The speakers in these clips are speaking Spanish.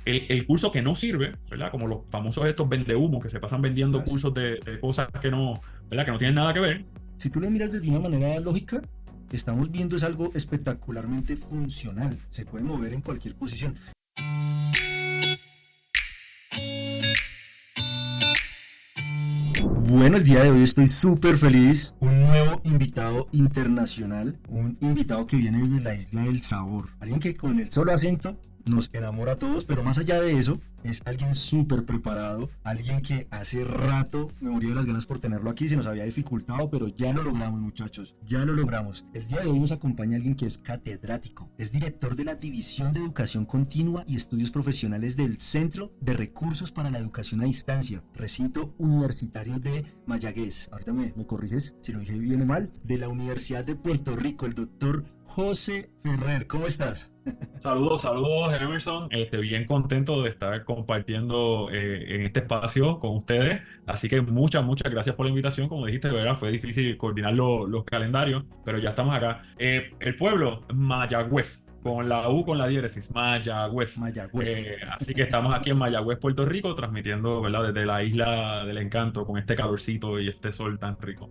el curso que no sirve, ¿verdad? Como los famosos estos vendehumos que se pasan vendiendo cursos de cosas que no, ¿verdad? Que no tienen nada que ver. Si tú lo miras desde una manera lógica, estamos viendo es algo espectacularmente funcional. Se puede mover en cualquier posición. Bueno, el día de hoy estoy súper feliz. Un nuevo invitado internacional, un invitado que viene desde la isla del sabor. Alguien que con el solo acento nos enamora a todos, pero más allá de eso, es alguien súper preparado, alguien que hace rato me moría de las ganas por tenerlo aquí, se nos había dificultado, pero ya lo logramos, muchachos, ya lo logramos. El día de hoy nos acompaña alguien que es catedrático, es director de la División de Educación Continua y Estudios Profesionales del Centro de Recursos para la Educación a Distancia, recinto universitario de Mayagüez. Ahorita me corriges si lo dije bien o mal, de la Universidad de Puerto Rico, el doctor José Ferrer. ¿Cómo estás? Saludos, saludos, Emerson. Bien contento de estar compartiendo en este espacio con ustedes. Así que muchas gracias por la invitación. Como dijiste, de verdad, fue difícil coordinar los calendarios, pero ya estamos acá. El pueblo, Mayagüez, con la U, con la diéresis, Mayagüez. Mayagüez. Así que estamos aquí en Mayagüez, Puerto Rico, transmitiendo, ¿verdad? Desde la isla del encanto, con este calorcito y este sol tan rico.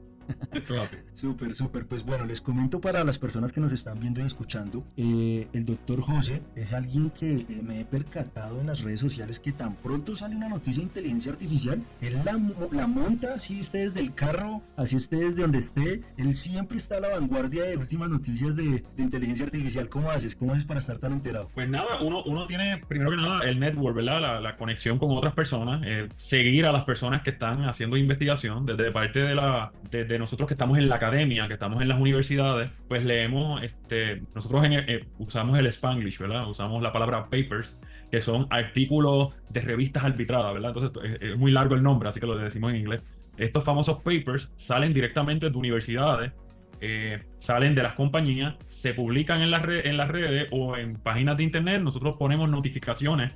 Eso es así. Súper, súper. Pues bueno, les comento para las personas que nos están viendo y escuchando, el doctor José es alguien que me he percatado en las redes sociales que tan pronto sale una noticia de inteligencia artificial, él la monta, así esté desde el carro, así esté desde donde esté, él siempre está a la vanguardia de últimas noticias de inteligencia artificial. ¿Cómo haces? ¿Cómo haces para estar tan enterado? Pues nada, uno tiene primero que nada el network, ¿verdad? La conexión con otras personas, seguir a las personas que están haciendo investigación, desde parte de nosotros que estamos en la academia, que estamos en las universidades, pues leemos, nosotros usamos el Spanglish, ¿verdad? Usamos la palabra papers, que son artículos de revistas arbitradas, ¿verdad? Entonces es muy largo el nombre, así que lo decimos en inglés. Estos famosos papers salen directamente de universidades, salen de las compañías, se publican en las redes o en páginas de internet. Nosotros ponemos notificaciones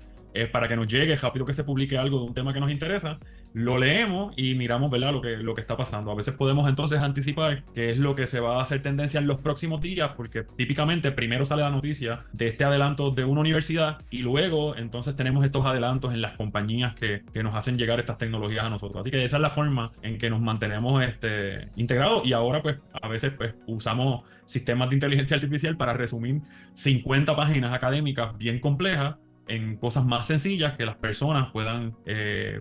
para que nos llegue rápido que se publique algo de un tema que nos interesa. Lo leemos y miramos, ¿verdad? Lo que está pasando. A veces podemos entonces anticipar qué es lo que se va a hacer tendencia en los próximos días, porque típicamente primero sale la noticia de este adelanto de una universidad y luego entonces tenemos estos adelantos en las compañías que nos hacen llegar estas tecnologías a nosotros. Así que esa es la forma en que nos mantenemos integrados, y ahora pues a veces pues usamos sistemas de inteligencia artificial para resumir 50 páginas académicas bien complejas en cosas más sencillas que las personas puedan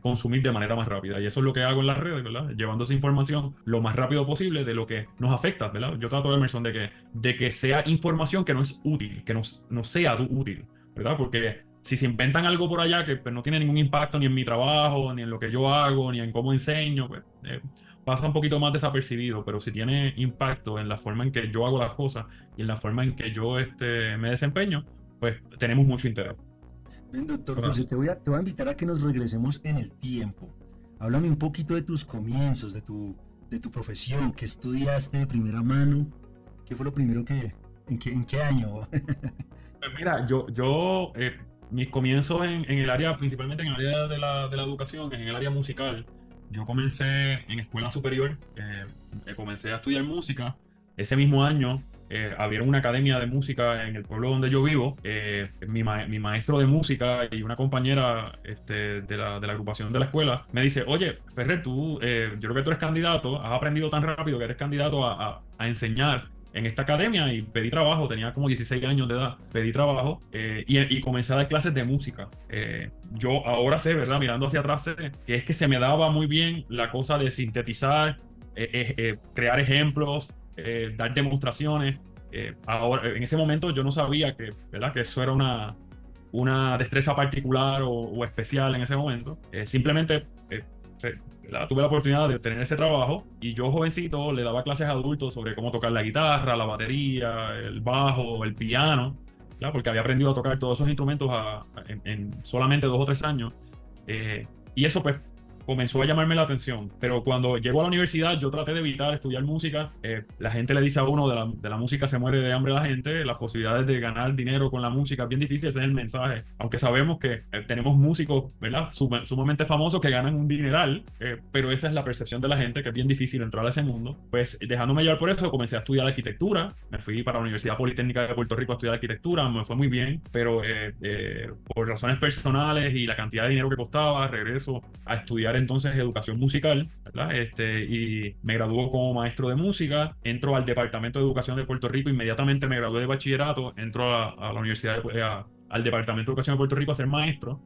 consumir de manera más rápida. Y eso es lo que hago en las redes, ¿verdad? Llevando esa información lo más rápido posible de lo que nos afecta, ¿verdad? Yo trato, Emerson, de que sea información que no es útil, que no sea útil, ¿verdad? Porque si se inventan algo por allá que pues, no tiene ningún impacto ni en mi trabajo, ni en lo que yo hago, ni en cómo enseño, pues pasa un poquito más desapercibido. Pero si tiene impacto en la forma en que yo hago las cosas y en la forma en que yo me desempeño, pues tenemos mucho interés. Ven, doctor Eso es José, así. te voy a invitar a que nos regresemos en el tiempo. Háblame un poquito de tus comienzos, de tu profesión, qué estudiaste de primera mano, qué fue lo primero en qué año. Pues mira, mis comienzos en el área, principalmente en el área de la educación, en el área musical. Yo comencé en escuela superior, comencé a estudiar música. Ese mismo año abrieron una academia de música en el pueblo donde yo vivo. Mi maestro de música y una compañera de la agrupación de la escuela me dice: oye, Ferrer, yo creo que tú eres candidato, has aprendido tan rápido que eres candidato a enseñar en esta academia. Y pedí trabajo, tenía como 16 años de edad, pedí trabajo y comencé a dar clases de música. Yo ahora sé, ¿verdad? Mirando hacia atrás, sé que es que se me daba muy bien la cosa de sintetizar, crear ejemplos, dar demostraciones. Ahora, en ese momento yo no sabía ¿verdad? Que eso era una destreza particular o especial en ese momento. Simplemente ¿verdad? Tuve la oportunidad de tener ese trabajo y yo, jovencito, le daba clases a adultos sobre cómo tocar la guitarra, la batería, el bajo, el piano, ¿verdad? Porque había aprendido a tocar todos esos instrumentos en solamente 2 o 3 años. Y eso pues comenzó a llamarme la atención. Pero cuando llego a la universidad, yo traté de evitar estudiar música. La gente le dice a uno, de la música se muere de hambre la gente. Las posibilidades de ganar dinero con la música es bien difícil, ese es el mensaje. Aunque sabemos que tenemos músicos, ¿verdad? Sumamente famosos que ganan un dineral, pero esa es la percepción de la gente, que es bien difícil entrar a ese mundo. Pues dejándome llevar por eso, comencé a estudiar arquitectura. Me fui para la Universidad Politécnica de Puerto Rico a estudiar arquitectura. Me fue muy bien, pero por razones personales y la cantidad de dinero que costaba, regreso a estudiar entonces educación musical, ¿verdad? Y me graduó como maestro de música, entro al Departamento de Educación de Puerto Rico, inmediatamente me gradué de bachillerato, entro a la Universidad, al Departamento de Educación de Puerto Rico a ser maestro,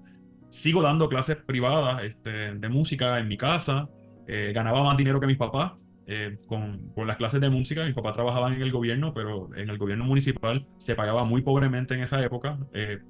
sigo dando clases privadas de música en mi casa, ganaba más dinero que mis papás. Con las clases de música, mis papás trabajaban en el gobierno, pero en el gobierno municipal se pagaba muy pobremente en esa época.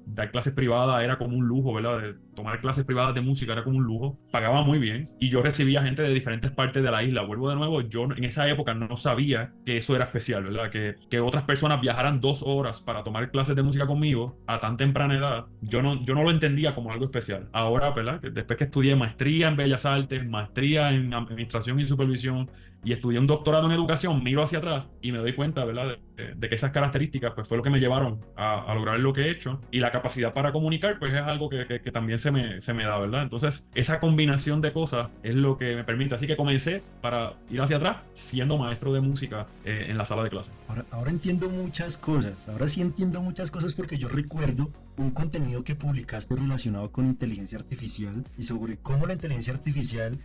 Dar clases privadas era como un lujo, ¿verdad? Tomar clases privadas de música era como un lujo. Pagaba muy bien y yo recibía gente de diferentes partes de la isla. Vuelvo de nuevo, yo en esa época no sabía que eso era especial, ¿verdad? Que otras personas viajaran 2 horas para tomar clases de música conmigo a tan temprana edad, yo no lo entendía como algo especial. Ahora, ¿verdad? Después que estudié maestría en Bellas Artes, maestría en Administración y Supervisión, y estudié un doctorado en educación, miro hacia atrás y me doy cuenta, ¿verdad? De que esas características pues fue lo que me llevaron a lograr lo que he hecho, y la capacidad para comunicar pues es algo que también se me da, ¿verdad? Entonces esa combinación de cosas es lo que me permite, así que comencé para ir hacia atrás siendo maestro de música en la sala de clase. Ahora entiendo muchas cosas, ahora sí entiendo muchas cosas, porque yo recuerdo un contenido que publicaste relacionado con inteligencia artificial y sobre cómo la inteligencia artificial,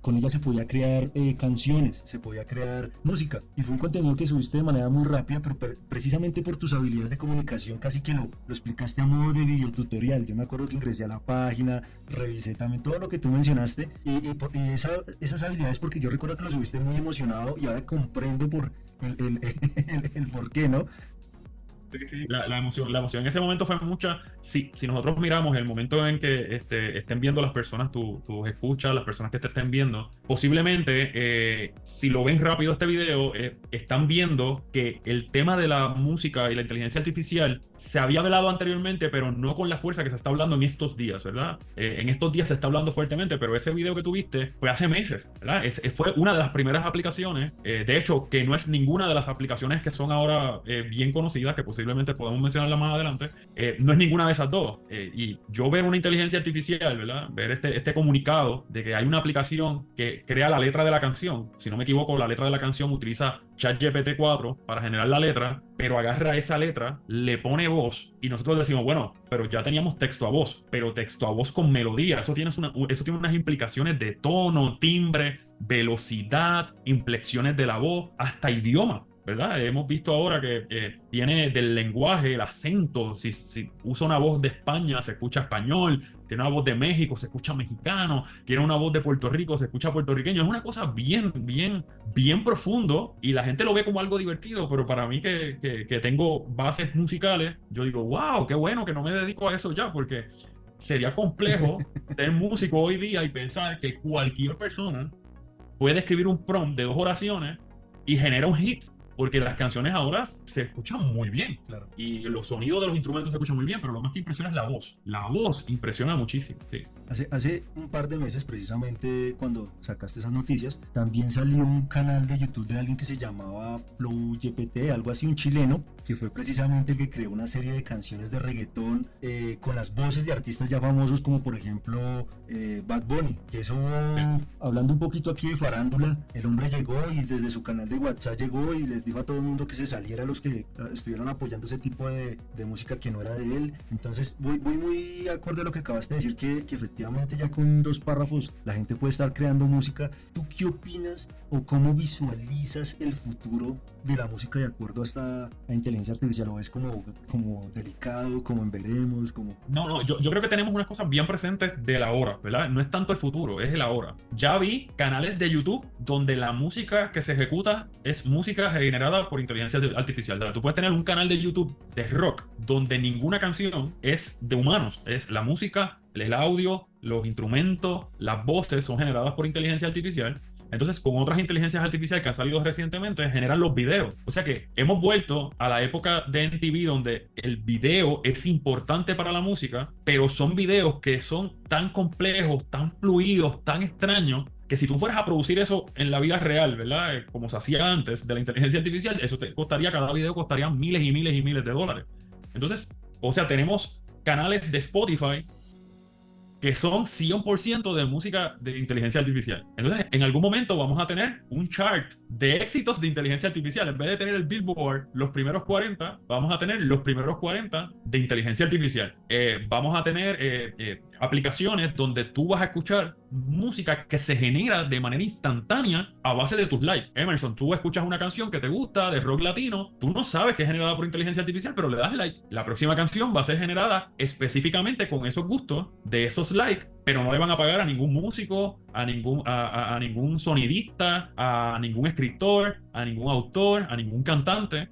con ella se podía crear canciones, se podía crear música, y fue un contenido que subiste de manera muy rápida, pero precisamente por tus habilidades de comunicación casi que lo explicaste a modo de videotutorial. Yo me acuerdo que ingresé a la página, revisé también todo lo que tú mencionaste, y esas habilidades, porque yo recuerdo que lo subiste muy emocionado y ahora comprendo por el por qué, ¿no? Sí, sí. La emoción en ese momento fue mucha. Si nosotros miramos el momento en que estén viendo las personas, tus escuchas, las personas que te estén viendo, posiblemente si lo ven rápido este video, están viendo que el tema de la música y la inteligencia artificial se había velado anteriormente, pero no con la fuerza que se está hablando en estos días, ¿verdad? En estos días se está hablando fuertemente, pero ese video que tuviste fue hace meses, ¿verdad? Fue una de las primeras aplicaciones, de hecho, que no es ninguna de las aplicaciones que son ahora bien conocidas, que posiblemente podemos mencionarla más adelante, no es ninguna de esas dos. Y yo ver una inteligencia artificial, ¿verdad? Ver este comunicado de que hay una aplicación que crea la letra de la canción. Si no me equivoco, la letra de la canción utiliza ChatGPT 4 para generar la letra, pero agarra esa letra, le pone voz, y nosotros decimos, bueno, pero ya teníamos texto a voz, pero texto a voz con melodía. Eso tiene unas implicaciones de tono, timbre, velocidad, inflexiones de la voz, hasta idioma, ¿verdad? Hemos visto ahora que tiene del lenguaje, el acento. Si usa una voz de España, se escucha español. Tiene una voz de México, se escucha mexicano. Tiene una voz de Puerto Rico, se escucha puertorriqueño. Es una cosa bien, bien, bien profundo, y la gente lo ve como algo divertido, pero para mí que tengo bases musicales, yo digo, wow, qué bueno que no me dedico a eso ya, porque sería complejo ser músico hoy día y pensar que cualquier persona puede escribir un prompt de 2 oraciones y genera un hit. Porque las canciones ahora se escuchan muy bien. Claro. Y los sonidos de los instrumentos se escuchan muy bien, pero lo más que impresiona es la voz. La voz impresiona muchísimo. Sí. Hace un par de meses, precisamente cuando sacaste esas noticias, también salió un canal de YouTube de alguien que se llamaba FlowGPT, algo así, un chileno, que fue precisamente el que creó una serie de canciones de reggaetón con las voces de artistas ya famosos, como por ejemplo Bad Bunny. Que eso, hablando un poquito aquí de farándula, el hombre llegó y desde su canal de WhatsApp llegó y les dijo a todo el mundo que se saliera, los que estuvieron apoyando ese tipo de música que no era de él. Entonces voy muy acorde a lo que acabaste de decir, que efectivamente ya con 2 párrafos la gente puede estar creando música. ¿Tú qué opinas o cómo visualizas el futuro de la música de acuerdo a esta inteligencia artificial? ¿Lo ves como delicado, como en veremos? No, yo creo que tenemos unas cosas bien presentes del ahora, ¿verdad? No es tanto el futuro, es el ahora. Ya vi canales de YouTube donde la música que se ejecuta es música generada por inteligencia artificial, ¿verdad? Tú puedes tener un canal de YouTube de rock donde ninguna canción es de humanos, es la música, el audio, los instrumentos, las voces son generadas por inteligencia artificial. Entonces, con otras inteligencias artificiales que han salido recientemente, generan los videos. O sea que hemos vuelto a la época de MTV donde el video es importante para la música, pero son videos que son tan complejos, tan fluidos, tan extraños, que si tú fueras a producir eso en la vida real, ¿verdad? Como se hacía antes de la inteligencia artificial, eso te costaría, cada video costaría miles y miles y miles de dólares. Entonces, o sea, tenemos canales de Spotify que son 100% de música de inteligencia artificial. Entonces, en algún momento vamos a tener un chart de éxitos de inteligencia artificial. En vez de tener el Billboard, los primeros 40, vamos a tener los primeros 40 de inteligencia artificial. Vamos a tener aplicaciones donde tú vas a escuchar música que se genera de manera instantánea a base de tus likes. Emerson, tú escuchas una canción que te gusta de rock latino, tú no sabes que es generada por inteligencia artificial, pero le das like. La próxima canción va a ser generada específicamente con esos gustos de esos likes, pero no le van a pagar a ningún músico, a ningún sonidista, a ningún escritor, a ningún autor, a ningún cantante.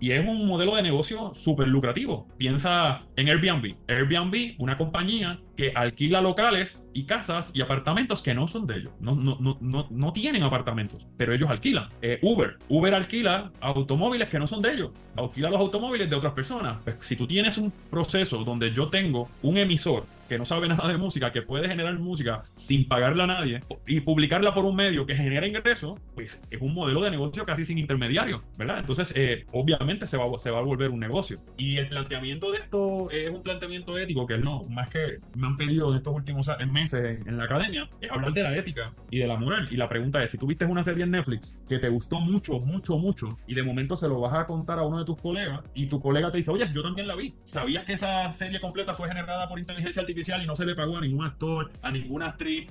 Y es un modelo de negocio súper lucrativo. Piensa en Airbnb. Airbnb, una compañía que alquila locales y casas y apartamentos que no son de ellos. No tienen apartamentos, pero ellos alquilan. Uber alquila automóviles que no son de ellos. Alquila los automóviles de otras personas. Pues, si tú tienes un proceso donde yo tengo un emisor que no sabe nada de música, que puede generar música sin pagarle a nadie y publicarla por un medio que genera ingresos, pues es un modelo de negocio casi sin intermediario, ¿verdad? Entonces, obviamente se va a volver un negocio. Y el planteamiento de esto es un planteamiento ético, que es lo más que me han pedido en estos últimos meses en la academia, es hablar de la ética y de la moral. Y la pregunta es, si tú viste una serie en Netflix que te gustó mucho, mucho, mucho, y de momento se lo vas a contar a uno de tus colegas, y tu colega te dice, oye, yo también la vi, ¿sabías que esa serie completa fue generada por inteligencia artificial y no se le pagó a ningún actor, a ninguna actriz,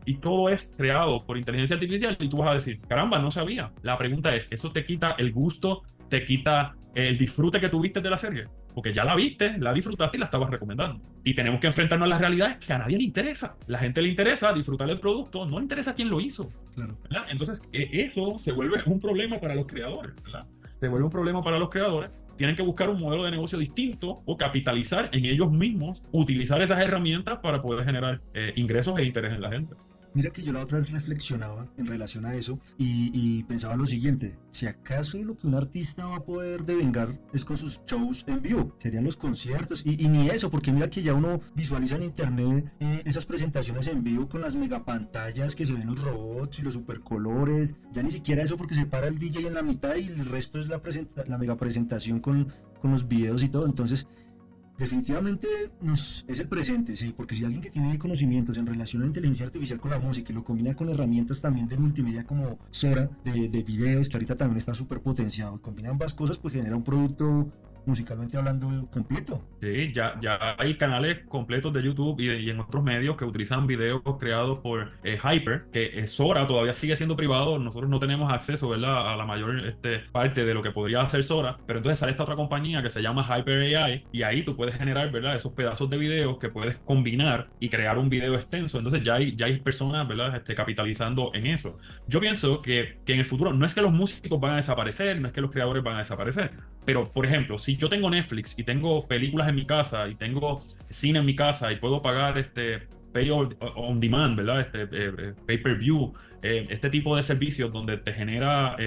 y todo es creado por inteligencia artificial? Y tú vas a decir, caramba, no sabía. La pregunta es, ¿eso te quita el gusto, te quita el disfrute que tuviste de la serie? Porque ya la viste, la disfrutaste y la estabas recomendando. Y tenemos que enfrentarnos a las realidades que a nadie le interesa. La gente le interesa disfrutar del producto, no le interesa quién lo hizo. Claro. ¿Verdad? Entonces, eso se vuelve un problema para los creadores, ¿verdad? Se vuelve un problema para los creadores. Tienen que buscar un modelo de negocio distinto o capitalizar en ellos mismos, utilizar esas herramientas para poder generar ingresos e interés en la gente. Mira que yo la otra vez reflexionaba en relación a eso y pensaba lo siguiente, si acaso lo que un artista va a poder devengar es con sus shows en vivo, serían los conciertos y ni eso, porque mira que ya uno visualiza en internet esas presentaciones en vivo con las megapantallas que se ven los robots y los supercolores, ya ni siquiera eso porque se para el DJ en la mitad y el resto es la mega presentación con los videos y todo, entonces definitivamente es el presente, sí, porque si alguien que tiene conocimientos en relación a la inteligencia artificial con la música y lo combina con herramientas también de multimedia como Sora, de videos, que ahorita también está súper potenciado, y combina ambas cosas, pues genera un producto musicalmente hablando completo. Sí, ya hay canales completos de YouTube y en otros medios que utilizan videos creados por Hyper, que Sora todavía sigue siendo privado, nosotros no tenemos acceso, ¿verdad?, a la mayor parte de lo que podría hacer Sora, pero entonces sale esta otra compañía que se llama Hyper AI y ahí tú puedes generar, ¿verdad?, esos pedazos de videos que puedes combinar y crear un video extenso. Entonces ya hay personas, ¿verdad?, capitalizando en eso. Yo pienso que en el futuro no es que los músicos van a desaparecer, no es que los creadores van a desaparecer, pero por ejemplo, si yo tengo Netflix y tengo películas en mi casa y tengo cine en mi casa y puedo pagar pay on demand, ¿verdad? Pay-per-view, este tipo de servicios donde te genera,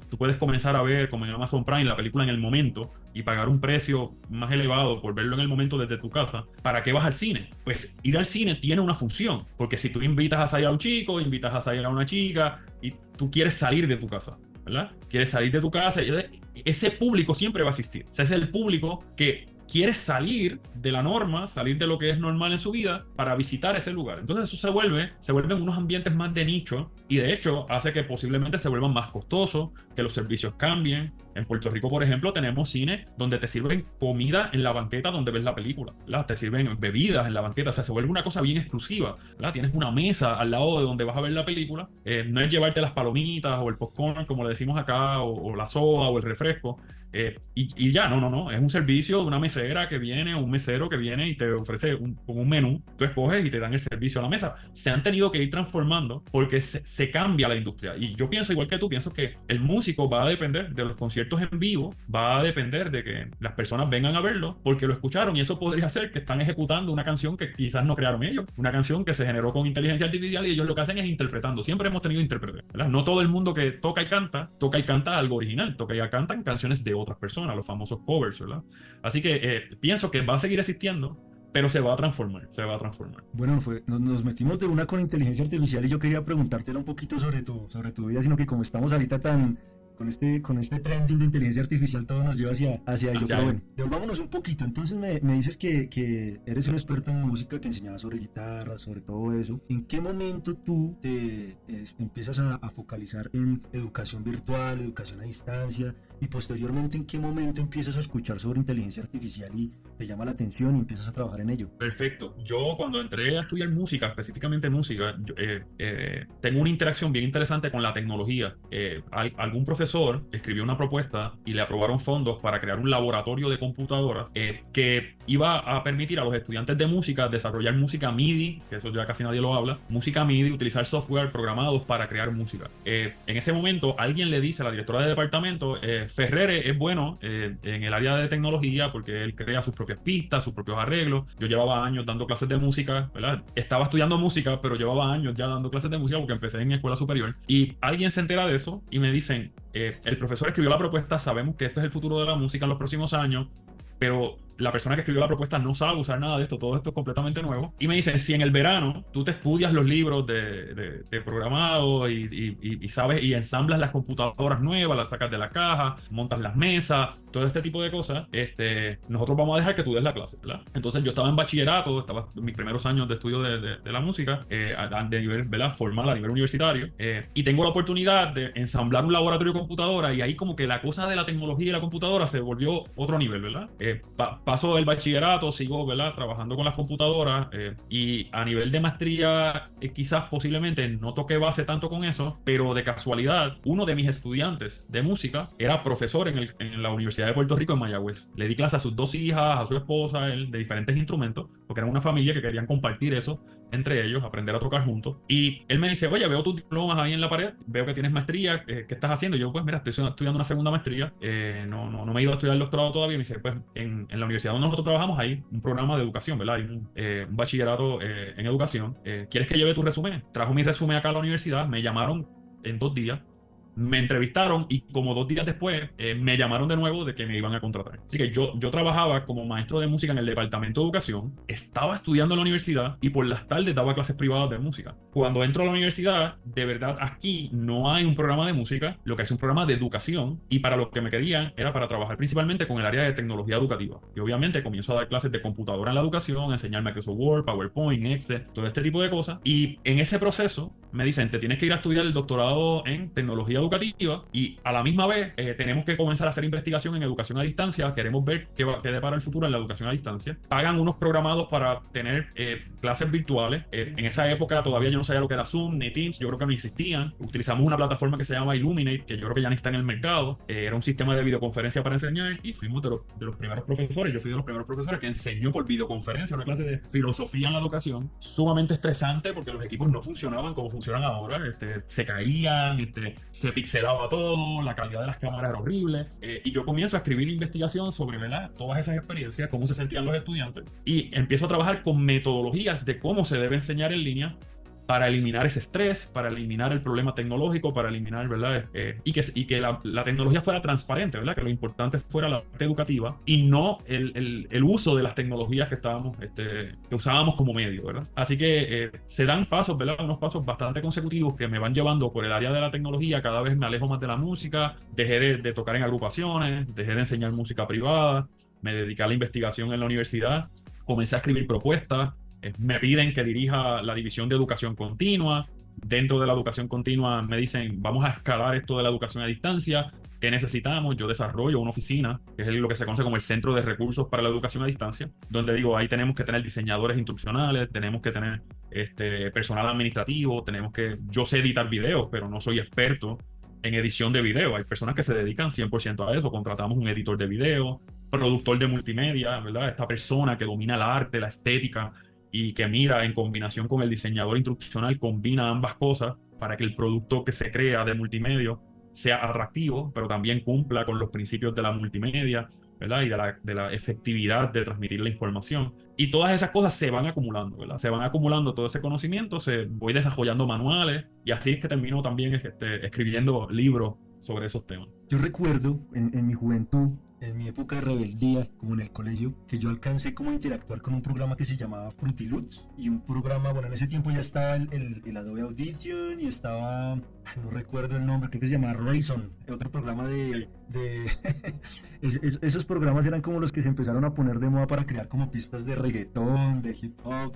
tú puedes comenzar a ver como en Amazon Prime la película en el momento y pagar un precio más elevado por verlo en el momento desde tu casa. ¿Para qué vas al cine? Pues ir al cine tiene una función, porque si tú invitas a salir a un chico, invitas a salir a una chica y tú quieres salir de tu casa, ¿verdad? Quieres salir de tu casa, ese público siempre va a existir. Ese es el público que quiere salir de la norma, salir de lo que es normal en su vida para visitar ese lugar. Entonces eso se vuelven unos ambientes más de nicho y de hecho hace que posiblemente se vuelvan más costosos, que los servicios cambien. En Puerto Rico, por ejemplo, tenemos cine donde te sirven comida en la banqueta donde ves la película, ¿verdad? Te sirven bebidas en la banqueta, o sea, se vuelve una cosa bien exclusiva, ¿verdad? Tienes una mesa al lado de donde vas a ver la película, no es llevarte las palomitas o el popcorn, como le decimos acá, o la soda o el refresco. Y ya, no, es un servicio de una mesera que viene, un mesero que viene y te ofrece con un menú, tú escoges y te dan el servicio a la mesa. Se han tenido que ir transformando porque se cambia la industria. Y yo pienso, igual que tú, pienso que el músico va a depender de los conciertos en vivo, va a depender de que las personas vengan a verlo porque lo escucharon, y eso podría ser que están ejecutando una canción que quizás no crearon ellos, una canción que se generó con inteligencia artificial y ellos lo que hacen es interpretando. Siempre hemos tenido intérpretes, ¿verdad? No todo el mundo que toca y canta algo original, toca y canta canciones de otras personas, los famosos covers, ¿verdad? Así que pienso que va a seguir existiendo, pero se va a transformar, se va a transformar. Bueno, nos metimos de una con inteligencia artificial y yo quería preguntártela un poquito sobre tu vida, sino que como estamos ahorita tan con este trending de inteligencia artificial, todo nos lleva hacia ello. Pero bueno, devolvámonos un poquito. Entonces me dices que eres un experto en música, que enseñabas sobre guitarra, sobre todo eso. ¿En qué momento tú te empiezas a focalizar en educación virtual, educación a distancia? Y posteriormente, ¿en qué momento empiezas a escuchar sobre inteligencia artificial y te llama la atención y empiezas a trabajar en ello? Perfecto. Yo cuando entré a estudiar música, específicamente música, tengo una interacción bien interesante con la tecnología. Algún profesor escribió una propuesta y le aprobaron fondos para crear un laboratorio de computadoras que iba a permitir a los estudiantes de música desarrollar música MIDI, que eso ya casi nadie lo habla, música MIDI, utilizar software programados para crear música. En ese momento alguien le dice a la directora de departamento, Ferrere es bueno en el área de tecnología porque él crea sus propias pistas, sus propios arreglos. Yo llevaba años dando clases de música, ¿verdad? Estaba estudiando música, pero llevaba años ya dando clases de música porque empecé en escuela superior. Y alguien se entera de eso y me dicen, el profesor escribió la propuesta, sabemos que esto es el futuro de la música en los próximos años, pero la persona que escribió la propuesta no sabe usar nada de esto, todo esto es completamente nuevo. Y me dicen, si en el verano tú te estudias los libros de programado y sabes y ensamblas las computadoras nuevas, las sacas de la caja, montas las mesas, todo este tipo de cosas, nosotros vamos a dejar que tú des la clase, ¿verdad? Entonces yo estaba en bachillerato, estaba en mis primeros años de estudio de la música, de nivel, ¿verdad? Formal, a nivel universitario, y tengo la oportunidad de ensamblar un laboratorio de computadora, y ahí como que la cosa de la tecnología y la computadora se volvió otro nivel, ¿verdad? Paso del bachillerato, sigo, ¿verdad? Trabajando con las computadoras, y a nivel de maestría quizás posiblemente no toqué base tanto con eso, pero de casualidad uno de mis estudiantes de música era profesor en la Universidad de Puerto Rico en Mayagüez. Le di clase a sus dos hijas, a su esposa, él, de diferentes instrumentos, porque eran una familia que querían compartir eso entre ellos, aprender a tocar juntos. Y él me dice, oye, veo tus diplomas ahí en la pared, veo que tienes maestría, ¿qué estás haciendo? Yo, pues mira, estoy estudiando una segunda maestría, no me he ido a estudiar el doctorado todavía. Y me dice, pues en la universidad donde nosotros trabajamos hay un programa de educación, ¿verdad? Hay un bachillerato en educación. ¿Quieres que lleve tu resumen? Trajo mi resumen acá a la universidad, me llamaron en 2 días. Me entrevistaron y como 2 días después me llamaron de nuevo de que me iban a contratar. Así que yo trabajaba como maestro de música en el departamento de educación, estaba estudiando en la universidad y por las tardes daba clases privadas de música. Cuando entro a la universidad, de verdad aquí no hay un programa de música, lo que es un programa de educación, y para lo que me querían era para trabajar principalmente con el área de tecnología educativa. Y obviamente comienzo a dar clases de computadora en la educación, a enseñar Microsoft Word, PowerPoint, Excel, todo este tipo de cosas. Y en ese proceso me dicen, te tienes que ir a estudiar el doctorado en tecnología educativa, y a la misma vez tenemos que comenzar a hacer investigación en educación a distancia. Queremos ver qué depara el futuro en la educación a distancia. Pagan unos programados para tener clases virtuales. En esa época todavía yo no sabía lo que era Zoom ni Teams, yo creo que no existían. Utilizamos una plataforma que se llama Illuminate, que yo creo que ya ni está en el mercado. Era un sistema de videoconferencia para enseñar, y fuimos de los primeros profesores. Yo fui de los primeros profesores que enseñó por videoconferencia una clase de filosofía en la educación, sumamente estresante porque los equipos no funcionaban como funcionan ahora. Se caían, se pixelaba todo, la calidad de las cámaras era horrible, y yo comienzo a escribir investigación sobre, ¿verdad?, todas esas experiencias, cómo se sentían los estudiantes, y empiezo a trabajar con metodologías de cómo se debe enseñar en línea para eliminar ese estrés, para eliminar el problema tecnológico, para eliminar, ¿verdad? Y que la tecnología fuera transparente, ¿verdad? Que lo importante fuera la parte educativa y no el uso de las tecnologías que usábamos como medio, ¿verdad? Así que se dan pasos, ¿verdad? Unos pasos bastante consecutivos que me van llevando por el área de la tecnología. Cada vez me alejo más de la música, dejé de tocar en agrupaciones, dejé de enseñar música privada, me dediqué a la investigación en la universidad, comencé a escribir propuestas. Me piden que dirija la división de educación continua. Dentro de la educación continua me dicen, vamos a escalar esto de la educación a distancia. ¿Qué necesitamos? Yo desarrollo una oficina, que es lo que se conoce como el Centro de Recursos para la Educación a Distancia, donde digo, ahí tenemos que tener diseñadores instruccionales, tenemos que tener personal administrativo, yo sé editar videos, pero no soy experto en edición de video. Hay personas que se dedican 100% a eso. Contratamos un editor de video, productor de multimedia, ¿verdad? Esta persona que domina el arte, la estética y que mira en combinación con el diseñador instruccional, combina ambas cosas para que el producto que se crea de multimedia sea atractivo, pero también cumpla con los principios de la multimedia, ¿verdad? Y de la efectividad de transmitir la información. Y todas esas cosas se van acumulando, ¿verdad? Se van acumulando todo ese conocimiento, voy desarrollando manuales y así es que termino también escribiendo libros sobre esos temas. Yo recuerdo en mi juventud, en mi época de rebeldía, como en el colegio, que yo alcancé como a interactuar con un programa que se llamaba Fruity Loops y un programa, bueno, en ese tiempo ya estaba el Adobe Audition y estaba, no recuerdo el nombre, creo que se llamaba Reason, otro programa esos programas eran como los que se empezaron a poner de moda para crear como pistas de reggaetón, de hip hop.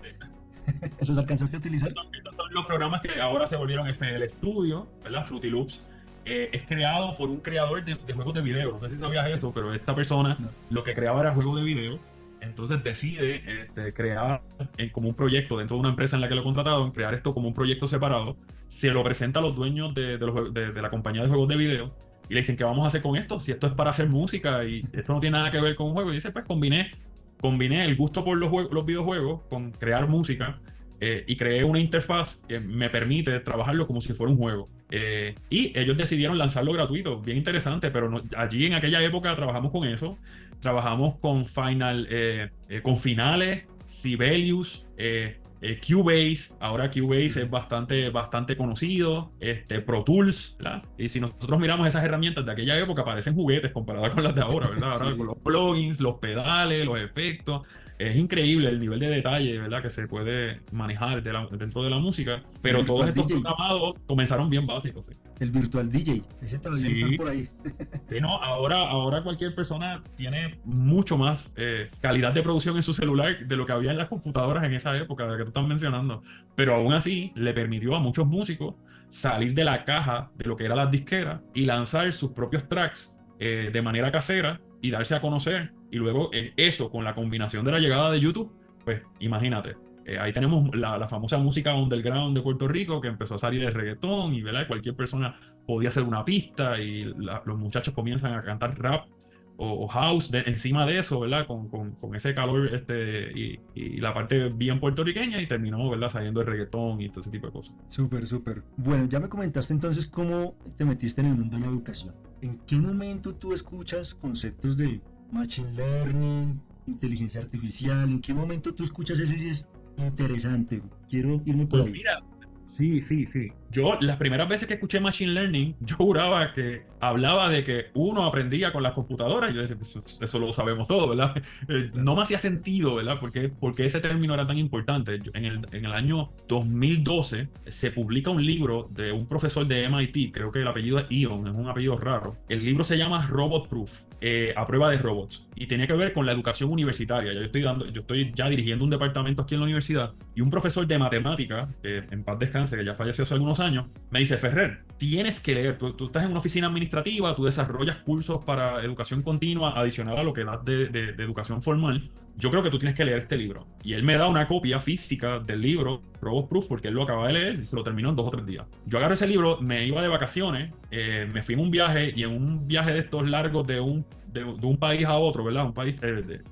¿Los alcanzaste a utilizar? Estos son los programas que ahora se volvieron FL Studio, ¿verdad? Fruity Loops. Es creado por un creador de juegos de video. No sé si sabías eso, pero esta persona No. lo que creaba era juegos de video. Entonces decide crear como un proyecto dentro de una empresa en la que lo contrataron, crear esto como un proyecto separado. Se lo presenta a los dueños de la compañía de juegos de video y le dicen, ¿qué vamos a hacer con esto? Si esto es para hacer música y esto no tiene nada que ver con un juego. Y dice, pues combiné el gusto por los videojuegos con crear música. Y creé una interfaz que me permite trabajarlo como si fuera un juego. Y ellos decidieron lanzarlo gratuito, bien interesante, pero allí en aquella época trabajamos con eso. Trabajamos con con Finales, Sibelius, Cubase. Ahora Cubase es bastante conocido. Pro Tools, ¿verdad? Y si nosotros miramos esas herramientas de aquella época, parecen juguetes comparadas con las de ahora, ¿verdad? Ahora Sí. con los plugins, los pedales, los efectos. Es increíble el nivel de detalle, ¿verdad? Que se puede manejar dentro de la música. El Pero todos Virtual estos DJ, programados comenzaron bien básicos, sí. el Virtual DJ, ese todavía está Sí, por ahí. sí, no, ahora cualquier persona tiene mucho más calidad de producción en su celular de lo que había en las computadoras en esa época de que tú estás mencionando. Pero aún así le permitió a muchos músicos salir de la caja de lo que eran las disqueras y lanzar sus propios tracks de manera casera y darse a conocer. Y luego eso con la combinación de la llegada de YouTube, pues imagínate. Ahí tenemos la famosa música underground de Puerto Rico que empezó a salir el reggaetón y ¿verdad? Cualquier persona podía hacer una pista y los muchachos comienzan a cantar rap o house encima de eso, ¿verdad? Con ese calor y la parte bien puertorriqueña y terminó, ¿verdad? Saliendo el reggaetón y todo ese tipo de cosas. Súper, súper. Bueno, ya me comentaste entonces cómo te metiste en el mundo de la educación. ¿En qué momento tú escuchas conceptos de machine learning, inteligencia artificial? ¿En qué momento tú escuchas eso y dices, interesante, quiero irme por Pues ahí? mira, sí. Yo, las primeras veces que escuché Machine Learning, yo juraba que hablaba de que uno aprendía con las computadoras. Yo decía, pues, eso lo sabemos todo, ¿verdad? Claro. No me hacía sentido, ¿verdad? Porque ese término era tan importante. En el año 2012 se publica un libro de un profesor de MIT, creo que el apellido es Ion, es un apellido raro. El libro se llama Robot Proof, a prueba de robots, y tenía que ver con la educación universitaria. Yo estoy ya dirigiendo un departamento aquí en la universidad, y un profesor de matemática, en paz descanse, que ya falleció hace algunos años, me dice, Ferrer, tienes que leer, tú estás en una oficina administrativa, tú desarrollas cursos para educación continua adicional a lo que das de educación formal, yo creo que tú tienes que leer este libro. Y él me da una copia física del libro, Robot Proof, porque él lo acaba de leer y se lo terminó en 2 o 3 días. Yo agarré ese libro, me iba de vacaciones, me fui en un viaje y en un viaje de estos largos de un país a otro, ¿verdad? Un país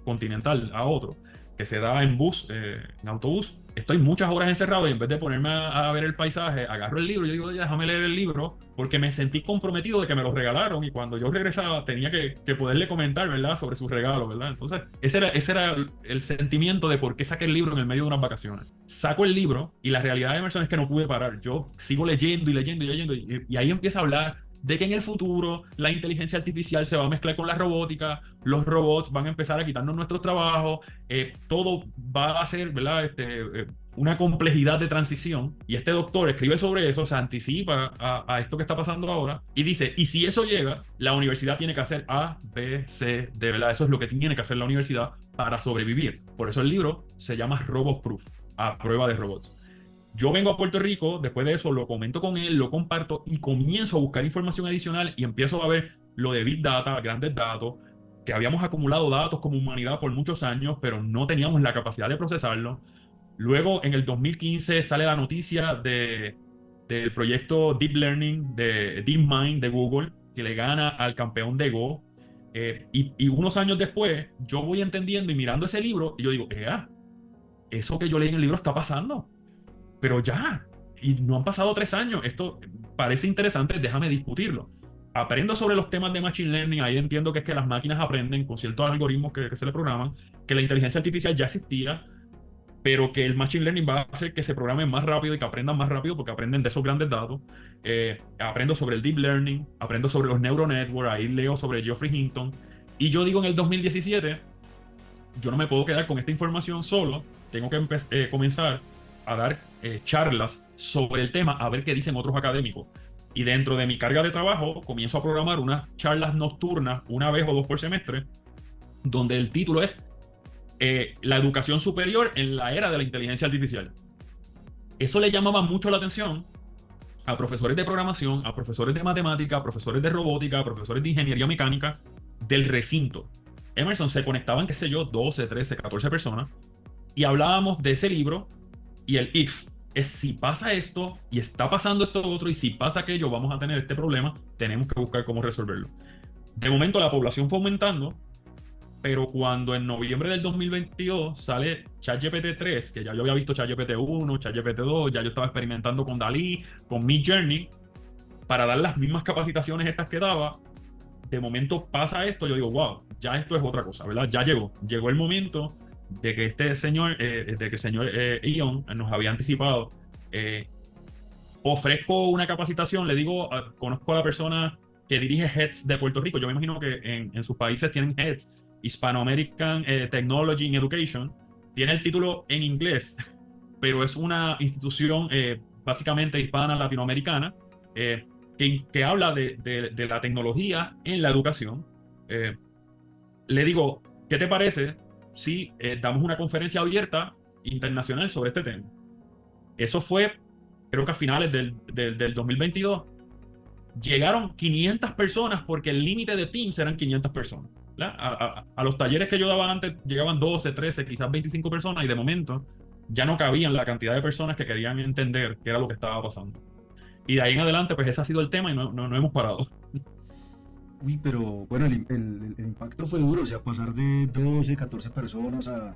continental a otro, que se da en bus, en autobús. Estoy muchas horas encerrado y en vez de ponerme a ver el paisaje, agarro el libro y yo digo, "Oye, déjame leer el libro", porque me sentí comprometido de que me lo regalaron y cuando yo regresaba tenía que poderle comentar, ¿verdad? Sobre su regalo, ¿verdad? Entonces, ese era el sentimiento de por qué saqué el libro en el medio de unas vacaciones. Saco el libro y la realidad de Emerson es que no pude parar. Yo sigo leyendo y leyendo y leyendo y ahí empieza a hablar de que en el futuro la inteligencia artificial se va a mezclar con la robótica, los robots van a empezar a quitarnos nuestros trabajos, todo va a ser, ¿verdad? Una complejidad de transición. Y este doctor escribe sobre eso, se anticipa a esto que está pasando ahora y dice, y si eso llega, la universidad tiene que hacer A, B, C, D, ¿verdad? Eso es lo que tiene que hacer la universidad para sobrevivir. Por eso el libro se llama Robot Proof, a prueba de robots. Yo vengo a Puerto Rico, después de eso lo comento con él, lo comparto y comienzo a buscar información adicional y empiezo a ver lo de Big Data, grandes datos, que habíamos acumulado datos como humanidad por muchos años, pero no teníamos la capacidad de procesarlo. Luego, en el 2015 sale la noticia del proyecto Deep Learning de DeepMind de Google, que le gana al campeón de Go. Y unos años después, yo voy entendiendo y mirando ese libro, y yo digo, eso que yo leí en el libro está pasando, pero ya, y no han pasado 3 años, esto parece interesante, déjame discutirlo. Aprendo sobre los temas de Machine Learning, ahí entiendo que es que las máquinas aprenden con ciertos algoritmos que se le programan, que la inteligencia artificial ya existía, pero que el Machine Learning va a hacer que se programen más rápido y que aprendan más rápido porque aprenden de esos grandes datos. Aprendo sobre el Deep Learning, aprendo sobre los Neural Networks, ahí leo sobre Geoffrey Hinton. Y yo digo en el 2017, yo no me puedo quedar con esta información solo, tengo que comenzar a dar charlas sobre el tema, a ver qué dicen otros académicos. Y dentro de mi carga de trabajo, comienzo a programar unas charlas nocturnas, una vez o dos por semestre, donde el título es la educación superior en la era de la inteligencia artificial. Eso le llamaba mucho la atención a profesores de programación, a profesores de matemática, a profesores de robótica, a profesores de ingeniería mecánica del recinto. Emerson se conectaban, qué sé yo, 12, 13, 14 personas y hablábamos de ese libro y el if es si pasa esto y está pasando esto otro y si pasa aquello vamos a tener este problema, tenemos que buscar cómo resolverlo. De momento la población fue aumentando, pero cuando en noviembre del 2022 sale ChatGPT 3, que ya yo había visto ChatGPT 1, ChatGPT 2, ya yo estaba experimentando con DALL-E, con Midjourney, para dar las mismas capacitaciones estas que daba, de momento pasa esto, yo digo, wow, ya esto es otra cosa, ¿verdad? Ya llegó el momento de que este señor, de que el señor Ion nos había anticipado. Ofrezco una capacitación, le digo, conozco a la persona que dirige HEADS de Puerto Rico, yo me imagino que en sus países tienen HEADS, Hispano-American Technology in Education, tiene el título en inglés, pero es una institución básicamente hispana latinoamericana que habla de la tecnología en la educación. Le digo, ¿qué te parece si damos una conferencia abierta internacional sobre este tema? Eso fue, creo que a finales del 2022. Llegaron 500 personas porque el límite de Teams eran 500 personas. A los talleres que yo daba antes llegaban 12, 13, quizás 25 personas y de momento ya no cabían la cantidad de personas que querían entender qué era lo que estaba pasando. Y de ahí en adelante, pues ese ha sido el tema y no hemos parado. Uy, pero bueno, el impacto fue duro, o sea, pasar de 12, 14 personas a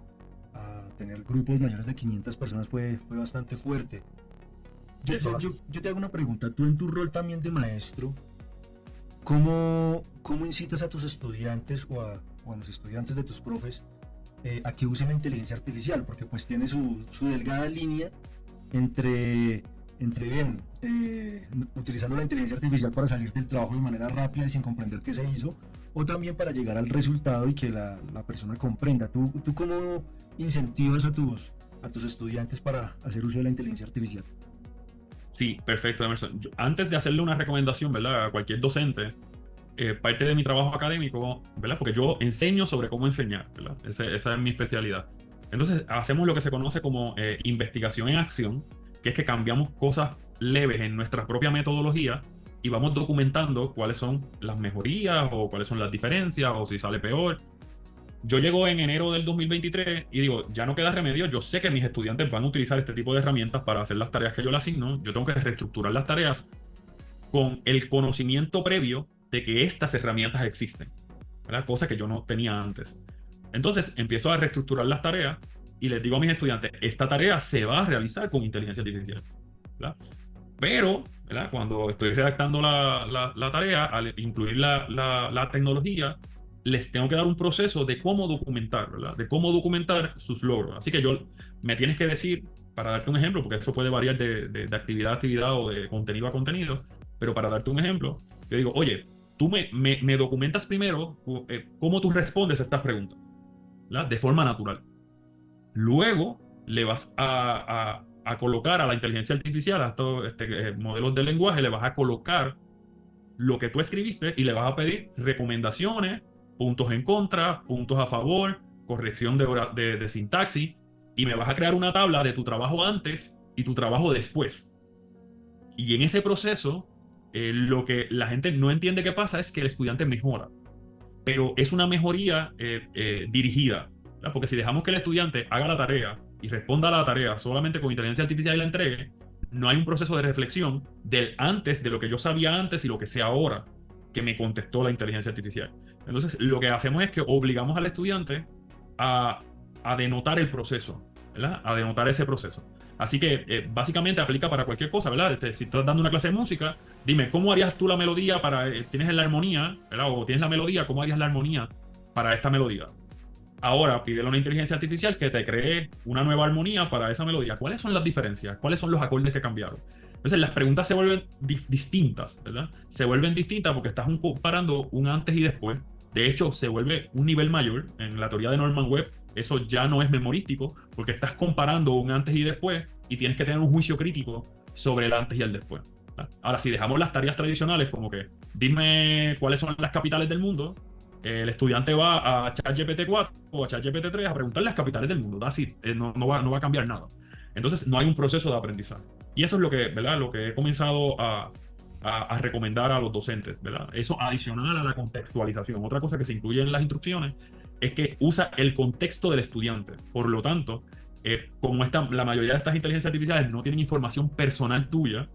tener grupos mayores de 500 personas fue bastante fuerte. Yo te hago una pregunta, tú en tu rol también de maestro, ¿cómo incitas a tus estudiantes o a los estudiantes de tus profes a que usen la inteligencia artificial? Porque pues tiene su delgada línea entre bien, utilizando la inteligencia artificial para salir del trabajo de manera rápida y sin comprender qué se hizo, o también para llegar al resultado y que la persona comprenda. ¿Tú cómo incentivas a tus estudiantes para hacer uso de la inteligencia artificial? Sí, perfecto, Emerson. Antes de hacerle una recomendación, ¿verdad? A cualquier docente, parte de mi trabajo académico, ¿verdad? Porque yo enseño sobre cómo enseñar, ¿verdad? Esa es mi especialidad. Entonces, hacemos lo que se conoce como investigación en acción, que es que cambiamos cosas leves en nuestra propia metodología y vamos documentando cuáles son las mejorías o cuáles son las diferencias o si sale peor. Yo llego en enero del 2023 y digo, ya no queda remedio, yo sé que mis estudiantes van a utilizar este tipo de herramientas para hacer las tareas que yo les asigno, yo tengo que reestructurar las tareas con el conocimiento previo de que estas herramientas existen, ¿verdad? Cosa que yo no tenía antes. Entonces empiezo a reestructurar las tareas y les digo a mis estudiantes, esta tarea se va a realizar con inteligencia artificial, ¿verdad? Pero, ¿verdad? Cuando estoy redactando la tarea, al incluir la tecnología, les tengo que dar un proceso de cómo documentar, ¿verdad? De cómo documentar sus logros. Así que me tienes que decir, para darte un ejemplo, porque eso puede variar de actividad a actividad o de contenido a contenido, pero para darte un ejemplo, yo digo, oye, tú me documentas primero cómo tú respondes a estas preguntas, ¿verdad? De forma natural. Luego le vas a colocar a la inteligencia artificial, a estos modelos de lenguaje, le vas a colocar lo que tú escribiste y le vas a pedir recomendaciones, puntos en contra, puntos a favor, corrección de sintaxis, y me vas a crear una tabla de tu trabajo antes y tu trabajo después. Y en ese proceso, lo que la gente no entiende que pasa es que el estudiante mejora, pero es una mejoría dirigida, ¿verdad? Porque si dejamos que el estudiante haga la tarea y responda a la tarea solamente con inteligencia artificial y la entregue, no hay un proceso de reflexión del antes, de lo que yo sabía antes y lo que sé ahora que me contestó la inteligencia artificial. Entonces, lo que hacemos es que obligamos al estudiante a, a denotar el proceso, ¿verdad? A denotar ese proceso. Así que básicamente aplica para cualquier cosa, ¿verdad? Si estás dando una clase de música, dime, ¿cómo harías tú la melodía para... tienes la armonía, ¿verdad? O tienes la melodía, ¿cómo harías la armonía para esta melodía? Ahora pídele a una inteligencia artificial que te cree una nueva armonía para esa melodía. ¿Cuáles son las diferencias? ¿Cuáles son los acordes que cambiaron? Entonces las preguntas se vuelven distintas, ¿verdad? Se vuelven distintas porque estás comparando un antes y después. De hecho, se vuelve un nivel mayor. En la teoría de Norman Webb, eso ya no es memorístico porque estás comparando un antes y después y tienes que tener un juicio crítico sobre el antes y el después, ¿verdad? Ahora, si dejamos las tareas tradicionales como que dime cuáles son las capitales del mundo, el estudiante va a ChatGPT 4 o a ChatGPT 3 a preguntar las capitales del mundo. Así, no va a cambiar nada. Entonces, no hay un proceso de aprendizaje. Y eso es lo que, ¿verdad? Lo que he comenzado a recomendar a los docentes, ¿verdad? Eso adicional a la contextualización. Otra cosa que se incluye en las instrucciones es que usa el contexto del estudiante. Por lo tanto, como la mayoría de estas inteligencias artificiales no tienen información personal tuya,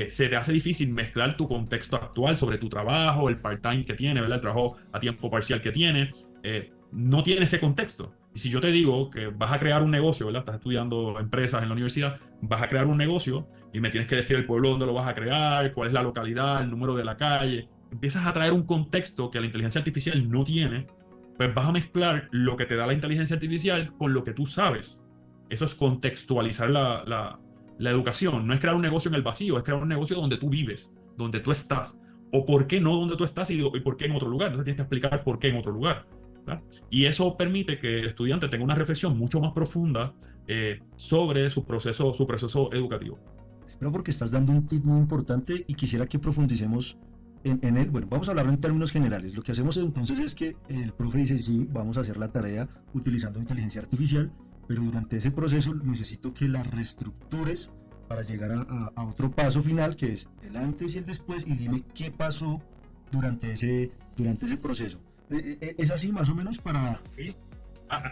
se te hace difícil mezclar tu contexto actual sobre tu trabajo, el part-time que tiene, ¿verdad? El trabajo a tiempo parcial que tiene. No tiene ese contexto. Y si yo te digo que vas a crear un negocio, ¿verdad? Estás estudiando empresas en la universidad, vas a crear un negocio y me tienes que decir el pueblo donde lo vas a crear, cuál es la localidad, el número de la calle. Empiezas a traer un contexto que la inteligencia artificial no tiene, pues vas a mezclar lo que te da la inteligencia artificial con lo que tú sabes. Eso es contextualizar la educación. No es crear un negocio en el vacío, es crear un negocio donde tú vives, donde tú estás. O por qué no donde tú estás y por qué en otro lugar. Entonces tienes que explicar por qué en otro lugar, ¿verdad? Y eso permite que el estudiante tenga una reflexión mucho más profunda sobre su proceso educativo. Espero porque estás dando un tip muy importante y quisiera que profundicemos en él. Bueno, vamos a hablar en términos generales. Lo que hacemos entonces es que el profe dice, sí, vamos a hacer la tarea utilizando inteligencia artificial, pero durante ese proceso necesito que la reestructures para llegar a otro paso final, que es el antes y el después, y dime qué pasó durante ese proceso. ¿Es así más o menos para...? ¿Sí?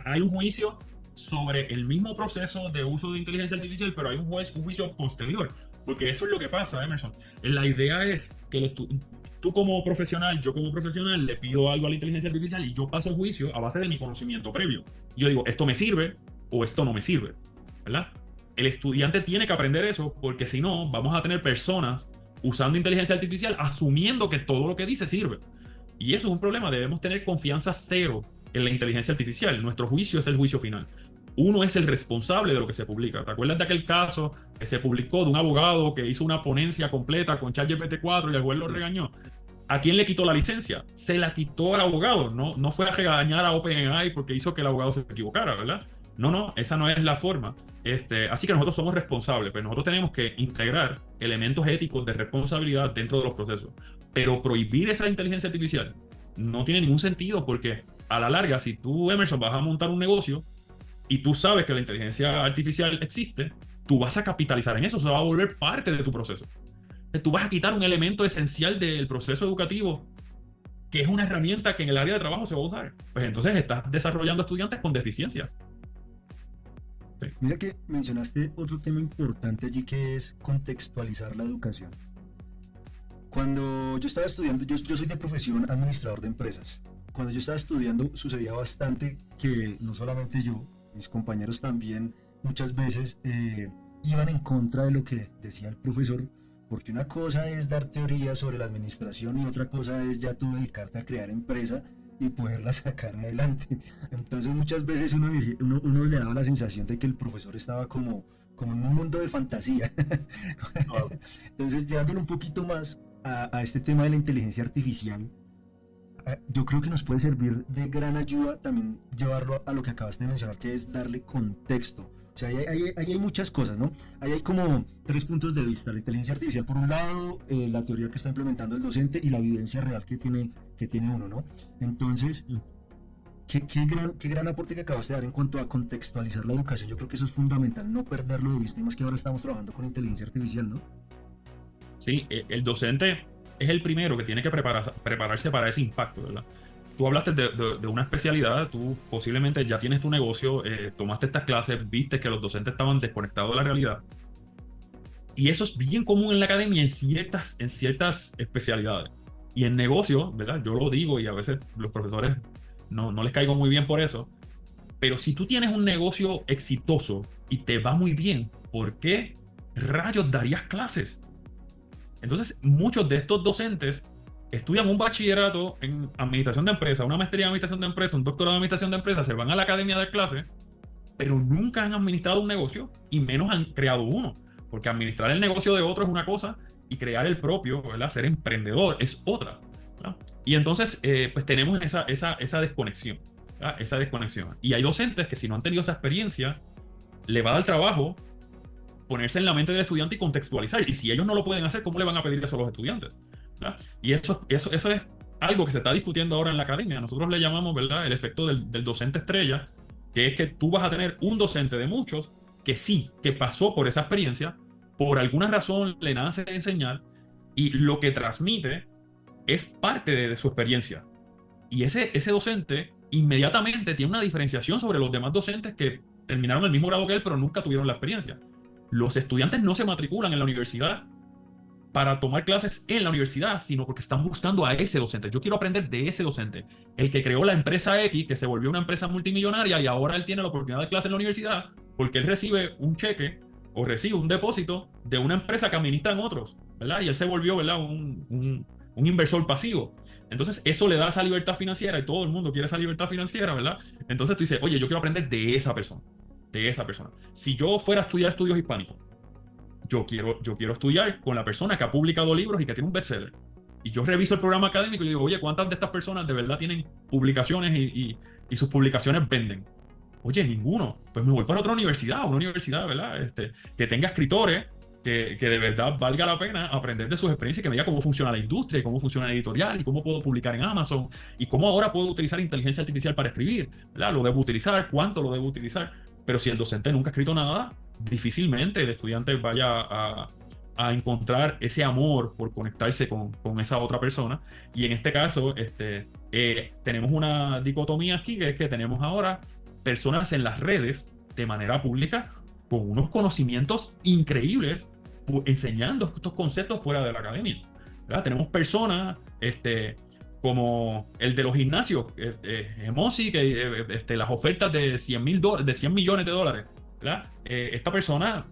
Hay un juicio sobre el mismo proceso de uso de inteligencia artificial, pero hay un juicio posterior, porque eso es lo que pasa, Emerson. La idea es que tú como profesional, yo como profesional, le pido algo a la inteligencia artificial y yo paso el juicio a base de mi conocimiento previo. Yo digo, esto me sirve o esto no me sirve, ¿verdad? El estudiante tiene que aprender eso porque si no, vamos a tener personas usando inteligencia artificial asumiendo que todo lo que dice sirve. Y eso es un problema, debemos tener confianza cero en la inteligencia artificial. Nuestro juicio es el juicio final. Uno es el responsable de lo que se publica. ¿Te acuerdas de aquel caso que se publicó de un abogado que hizo una ponencia completa con ChatGPT 4 y el juez lo regañó? ¿A quién le quitó la licencia? Se la quitó al abogado. No fue a regañar a OpenAI porque hizo que el abogado se equivocara, ¿verdad? No, esa no es la forma. Así que nosotros somos responsables, pero nosotros tenemos que integrar elementos éticos de responsabilidad dentro de los procesos. Pero prohibir esa inteligencia artificial no tiene ningún sentido porque a la larga, si tú, Emerson, vas a montar un negocio y tú sabes que la inteligencia artificial existe, tú vas a capitalizar en eso, se va a volver parte de tu proceso. Tú vas a quitar un elemento esencial del proceso educativo, que es una herramienta que en el área de trabajo se va a usar. Pues entonces estás desarrollando estudiantes con deficiencia. Sí. Mira que mencionaste otro tema importante allí que es contextualizar la educación. Cuando yo estaba estudiando, yo soy de profesión administrador de empresas. Cuando yo estaba estudiando sucedía bastante que no solamente yo, mis compañeros también muchas veces iban en contra de lo que decía el profesor, porque una cosa es dar teoría sobre la administración y otra cosa es ya tú dedicarte a crear empresa y poderla sacar adelante. Entonces muchas veces uno le daba la sensación de que el profesor estaba como en un mundo de fantasía. Entonces, llevándolo un poquito más a este tema de la inteligencia artificial, yo creo que nos puede servir de gran ayuda también llevarlo a lo que acabaste de mencionar, que es darle contexto. O sea, ahí hay muchas cosas, ¿no? Ahí hay como 3 puntos de vista. La inteligencia artificial, por un lado, la teoría que está implementando el docente y la vivencia real que tiene uno, ¿no? Entonces, qué gran aporte que acabaste de dar en cuanto a contextualizar la educación. Yo creo que eso es fundamental, no perderlo de vista, y más que ahora estamos trabajando con inteligencia artificial, ¿no? Sí, el docente es el primero que tiene que prepararse para ese impacto, ¿verdad? Tú hablaste de una especialidad, tú posiblemente ya tienes tu negocio, tomaste estas clases, viste que los docentes estaban desconectados de la realidad. Y eso es bien común en la academia en ciertas especialidades. Y en negocio, ¿verdad? Yo lo digo y a veces los profesores no les caigo muy bien por eso. Pero si tú tienes un negocio exitoso y te va muy bien, ¿por qué rayos darías clases? Entonces, muchos de estos docentes estudian un bachillerato en administración de empresas, una maestría en administración de empresas, un doctorado en administración de empresas, se van a la academia a dar clases, pero nunca han administrado un negocio y menos han creado uno. Porque administrar el negocio de otro es una cosa y crear el propio, ¿verdad? Ser emprendedor es otra, ¿verdad? Y entonces, pues tenemos esa desconexión, ¿verdad? Esa desconexión. Y hay docentes que si no han tenido esa experiencia, le va a dar trabajo ponerse en la mente del estudiante y contextualizar. Y si ellos no lo pueden hacer, ¿cómo le van a pedir eso a los estudiantes? ¿Verdad? Y eso es algo que se está discutiendo ahora en la academia. Nosotros le llamamos, ¿verdad?, el efecto del docente estrella, que es que tú vas a tener un docente de muchos que sí, que pasó por esa experiencia, por alguna razón le nace enseñar y lo que transmite es parte de su experiencia. Y ese docente inmediatamente tiene una diferenciación sobre los demás docentes que terminaron el mismo grado que él, pero nunca tuvieron la experiencia. Los estudiantes no se matriculan en la universidad para tomar clases en la universidad, sino porque están buscando a ese docente. Yo quiero aprender de ese docente, el que creó la empresa X, que se volvió una empresa multimillonaria y ahora él tiene la oportunidad de clase en la universidad porque él recibe un cheque o recibe un depósito de una empresa que administran otros, ¿verdad? Y él se volvió, ¿verdad?, un inversor pasivo. Entonces eso le da esa libertad financiera y todo el mundo quiere esa libertad financiera, ¿verdad? Entonces tú dices, oye, yo quiero aprender de esa persona, de esa persona. Si yo fuera a estudiar estudios hispánicos, yo quiero estudiar con la persona que ha publicado libros y que tiene un bestseller. Y yo reviso el programa académico y digo, oye, ¿cuántas de estas personas de verdad tienen publicaciones y sus publicaciones venden? Oye, ninguno. Pues me voy para otra universidad, una universidad, ¿verdad? Que tenga escritores, que de verdad valga la pena aprender de sus experiencias y que me diga cómo funciona la industria y cómo funciona la editorial y cómo puedo publicar en Amazon y cómo ahora puedo utilizar inteligencia artificial para escribir, ¿verdad? Lo debo utilizar, cuánto lo debo utilizar. Pero si el docente nunca ha escrito nada, difícilmente el estudiante vaya a encontrar ese amor por conectarse con esa otra persona. Y en este caso, tenemos una dicotomía aquí, que es que tenemos ahora personas en las redes de manera pública con unos conocimientos increíbles enseñando estos conceptos fuera de la academia, ¿verdad? Tenemos personas como el de los gimnasios, Emosi, que las ofertas de 100 millones de dólares, ¿verdad? Esta persona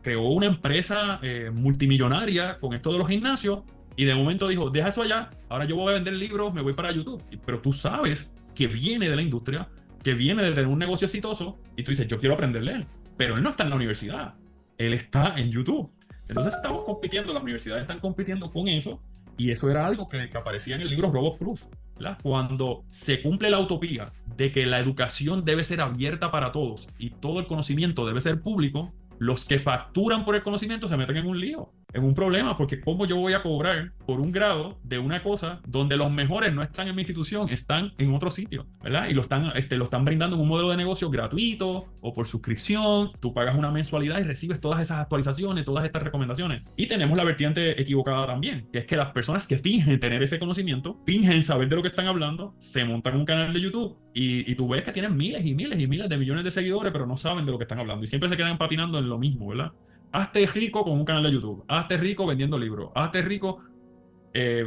creó una empresa multimillonaria con esto de los gimnasios y de momento dijo, deja eso allá, ahora yo voy a vender libros, me voy para YouTube. Pero tú sabes que viene de la industria, que viene de tener un negocio exitoso y tú dices, yo quiero aprenderle él. Pero él no está en la universidad, él está en YouTube. Entonces estamos compitiendo, las universidades están compitiendo con eso y eso era algo que aparecía en el libro Robot Proof, ¿verdad? Cuando se cumple la utopía de que la educación debe ser abierta para todos y todo el conocimiento debe ser público, los que facturan por el conocimiento se meten en un lío, en un problema, porque ¿cómo yo voy a cobrar por un grado de una cosa donde los mejores no están en mi institución, están en otro sitio, ¿verdad? Y lo están brindando en un modelo de negocio gratuito o por suscripción, tú pagas una mensualidad y recibes todas esas actualizaciones, todas estas recomendaciones. Y tenemos la vertiente equivocada también, que es que las personas que fingen tener ese conocimiento, fingen saber de lo que están hablando, se montan un canal de YouTube y tú ves que tienen miles y miles y miles de millones de seguidores, pero no saben de lo que están hablando y siempre se quedan patinando en lo mismo, ¿verdad? Hazte rico con un canal de YouTube, hazte rico vendiendo libros, hazte rico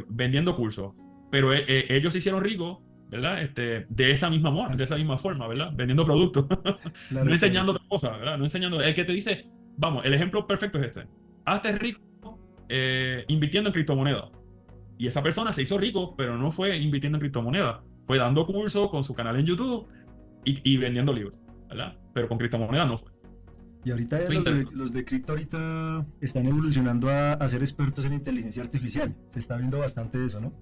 vendiendo cursos. Pero ellos se hicieron ricos, ¿verdad? De esa misma forma, ¿verdad? Vendiendo productos, Claro, no claro. enseñando otra cosa, ¿verdad? No enseñando. El que te dice, vamos, el ejemplo perfecto es este: hazte rico invirtiendo en criptomonedas. Y esa persona se hizo rico, pero no fue invirtiendo en criptomonedas, fue dando cursos con su canal en YouTube y vendiendo libros, ¿verdad? Pero con criptomonedas no fue. Y ahorita Eso es interesante. los de cripto ahorita están evolucionando a ser expertos en inteligencia artificial. Se está viendo bastante de eso, ¿no?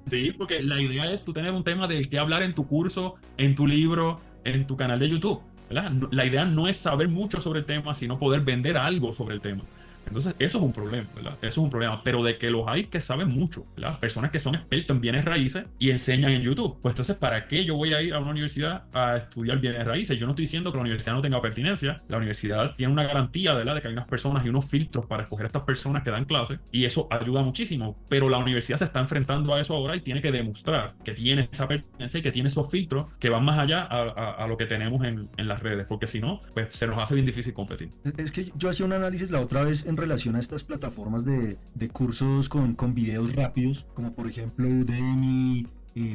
Sí, porque la idea es tú tener un tema del que hablar en tu curso, en tu libro, en tu canal de YouTube, ¿verdad? La idea no es saber mucho sobre el tema, sino poder vender algo sobre el tema. Entonces, eso es un problema, ¿verdad? Eso es un problema. Pero de que los hay que saben mucho, ¿verdad? Personas que son expertos en bienes raíces y enseñan en YouTube. Pues entonces, ¿para qué yo voy a ir a una universidad a estudiar bienes raíces? Yo no estoy diciendo que la universidad no tenga pertinencia. La universidad tiene una garantía, ¿verdad? De que hay unas personas y unos filtros para escoger a estas personas que dan clases. Y eso ayuda muchísimo. Pero la universidad se está enfrentando a eso ahora y tiene que demostrar que tiene esa pertinencia y que tiene esos filtros que van más allá a lo que tenemos en las redes. Porque si no, pues se nos hace bien difícil competir. Es que yo hacía un análisis la otra vez en relación a estas plataformas de cursos con videos rápidos, como por ejemplo Udemy,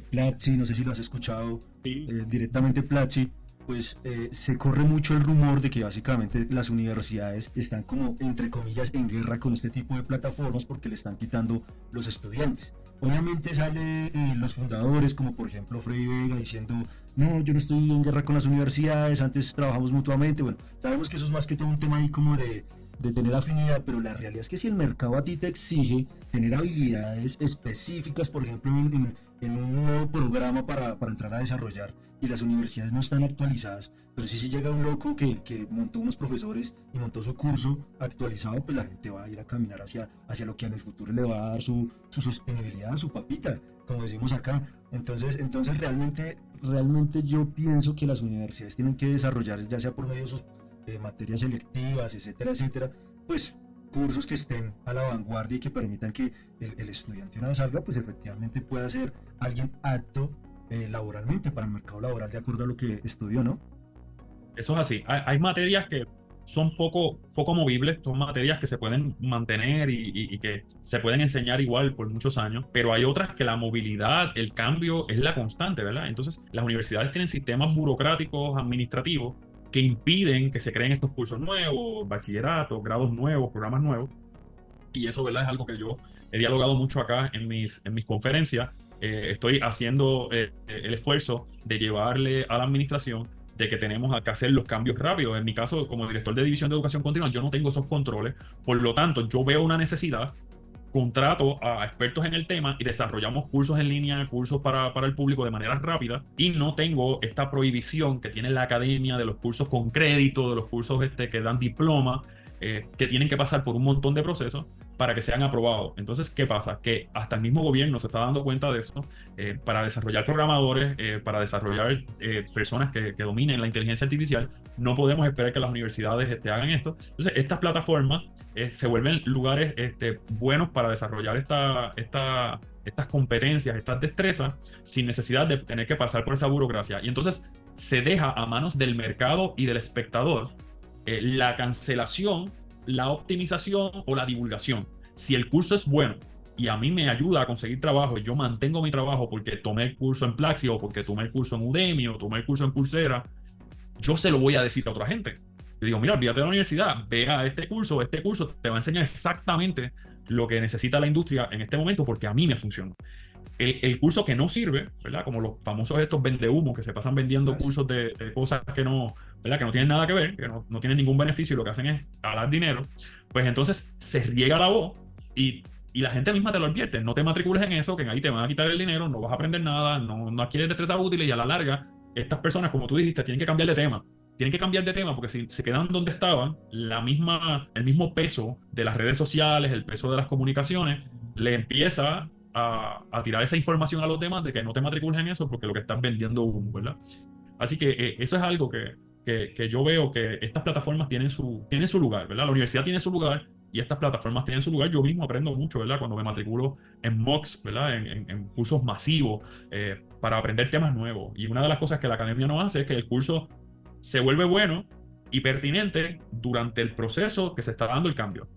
Platzi, no sé si lo has escuchado, Sí. directamente Platzi. Pues se corre mucho el rumor de que básicamente las universidades están como, entre comillas, en guerra con este tipo de plataformas porque le están quitando los estudiantes. Obviamente sale los fundadores, como por ejemplo Freddy Vega, diciendo, no, yo no estoy en guerra con las universidades, antes trabajamos mutuamente. Bueno, sabemos que eso es más que todo un tema ahí como de tener afinidad, pero la realidad es que si el mercado a ti te exige tener habilidades específicas, por ejemplo, en un nuevo programa para entrar a desarrollar, y las universidades no están actualizadas, pero si llega un loco que montó unos profesores y montó su curso actualizado, pues la gente va a ir a caminar hacia lo que en el futuro le va a dar su sostenibilidad, su papita, como decimos acá. Entonces realmente yo pienso que las universidades tienen que desarrollar, ya sea por medio de sus materias selectivas, etcétera, pues cursos que estén a la vanguardia y que permitan que el estudiante una vez salga, pues efectivamente pueda ser alguien apto laboralmente para el mercado laboral de acuerdo a lo que estudió, ¿no? Eso es así. Hay materias que son poco movibles, son materias que se pueden mantener y que se pueden enseñar igual por muchos años, pero hay otras que la movilidad, el cambio es la constante, ¿verdad? Entonces, las universidades tienen sistemas burocráticos, administrativos, que impiden que se creen estos cursos nuevos, bachilleratos, grados nuevos, programas nuevos, y eso, ¿verdad? Es algo que yo he dialogado mucho acá en mis conferencias. Estoy haciendo el esfuerzo de llevarle a la administración de que tenemos que hacer los cambios rápidos. En mi caso, como director de División de Educación Continua, yo no tengo esos controles. Por lo tanto, yo veo una necesidad, contrato a expertos en el tema y desarrollamos cursos en línea, cursos para el público de manera rápida, y no tengo esta prohibición que tiene la academia de los cursos con crédito, de los cursos que dan diploma, que tienen que pasar por un montón de procesos para que sean aprobados. Entonces, ¿qué pasa? Que hasta el mismo gobierno se está dando cuenta de eso. Para desarrollar programadores, para desarrollar personas que dominen la inteligencia artificial, no podemos esperar que las universidades hagan esto. Entonces, estas plataformas se vuelven lugares buenos para desarrollar estas competencias, estas destrezas, sin necesidad de tener que pasar por esa burocracia. Y entonces se deja a manos del mercado y del espectador la cancelación, la optimización o la divulgación. Si el curso es bueno y a mí me ayuda a conseguir trabajo y yo mantengo mi trabajo porque tomé el curso en Platzi o porque tomé el curso en Udemy o tomé el curso en Coursera, yo se lo voy a decir a otra gente. Yo digo, mira, olvídate de la universidad, ve a este curso te va a enseñar exactamente lo que necesita la industria en este momento porque a mí me funciona. El curso que no sirve, ¿verdad? Como los famosos estos vendehumos que se pasan vendiendo cursos de cosas que no, ¿verdad? Que no tienen nada que ver, que no tienen ningún beneficio y lo que hacen es ganar dinero, pues entonces se riega la voz y la gente misma te lo advierte, no te matricules en eso, que ahí te van a quitar el dinero, no vas a aprender nada, no adquieres destrezas útiles y a la larga, estas personas, como tú dijiste, tienen que cambiar de tema. Tienen que cambiar de tema porque si se quedan donde estaban, el mismo peso de las redes sociales, el peso de las comunicaciones, le empieza a tirar esa información a los demás de que no te matricules en eso porque lo que estás vendiendo humo, ¿verdad? Así que eso es algo que yo veo que estas plataformas tienen su lugar, ¿verdad? La universidad tiene su lugar y estas plataformas tienen su lugar. Yo mismo aprendo mucho, ¿verdad? Cuando me matriculo en MOOCs, ¿verdad? En cursos masivos para aprender temas nuevos. Y una de las cosas que la academia no hace es que el curso se vuelve bueno y pertinente durante el proceso que se está dando el cambio.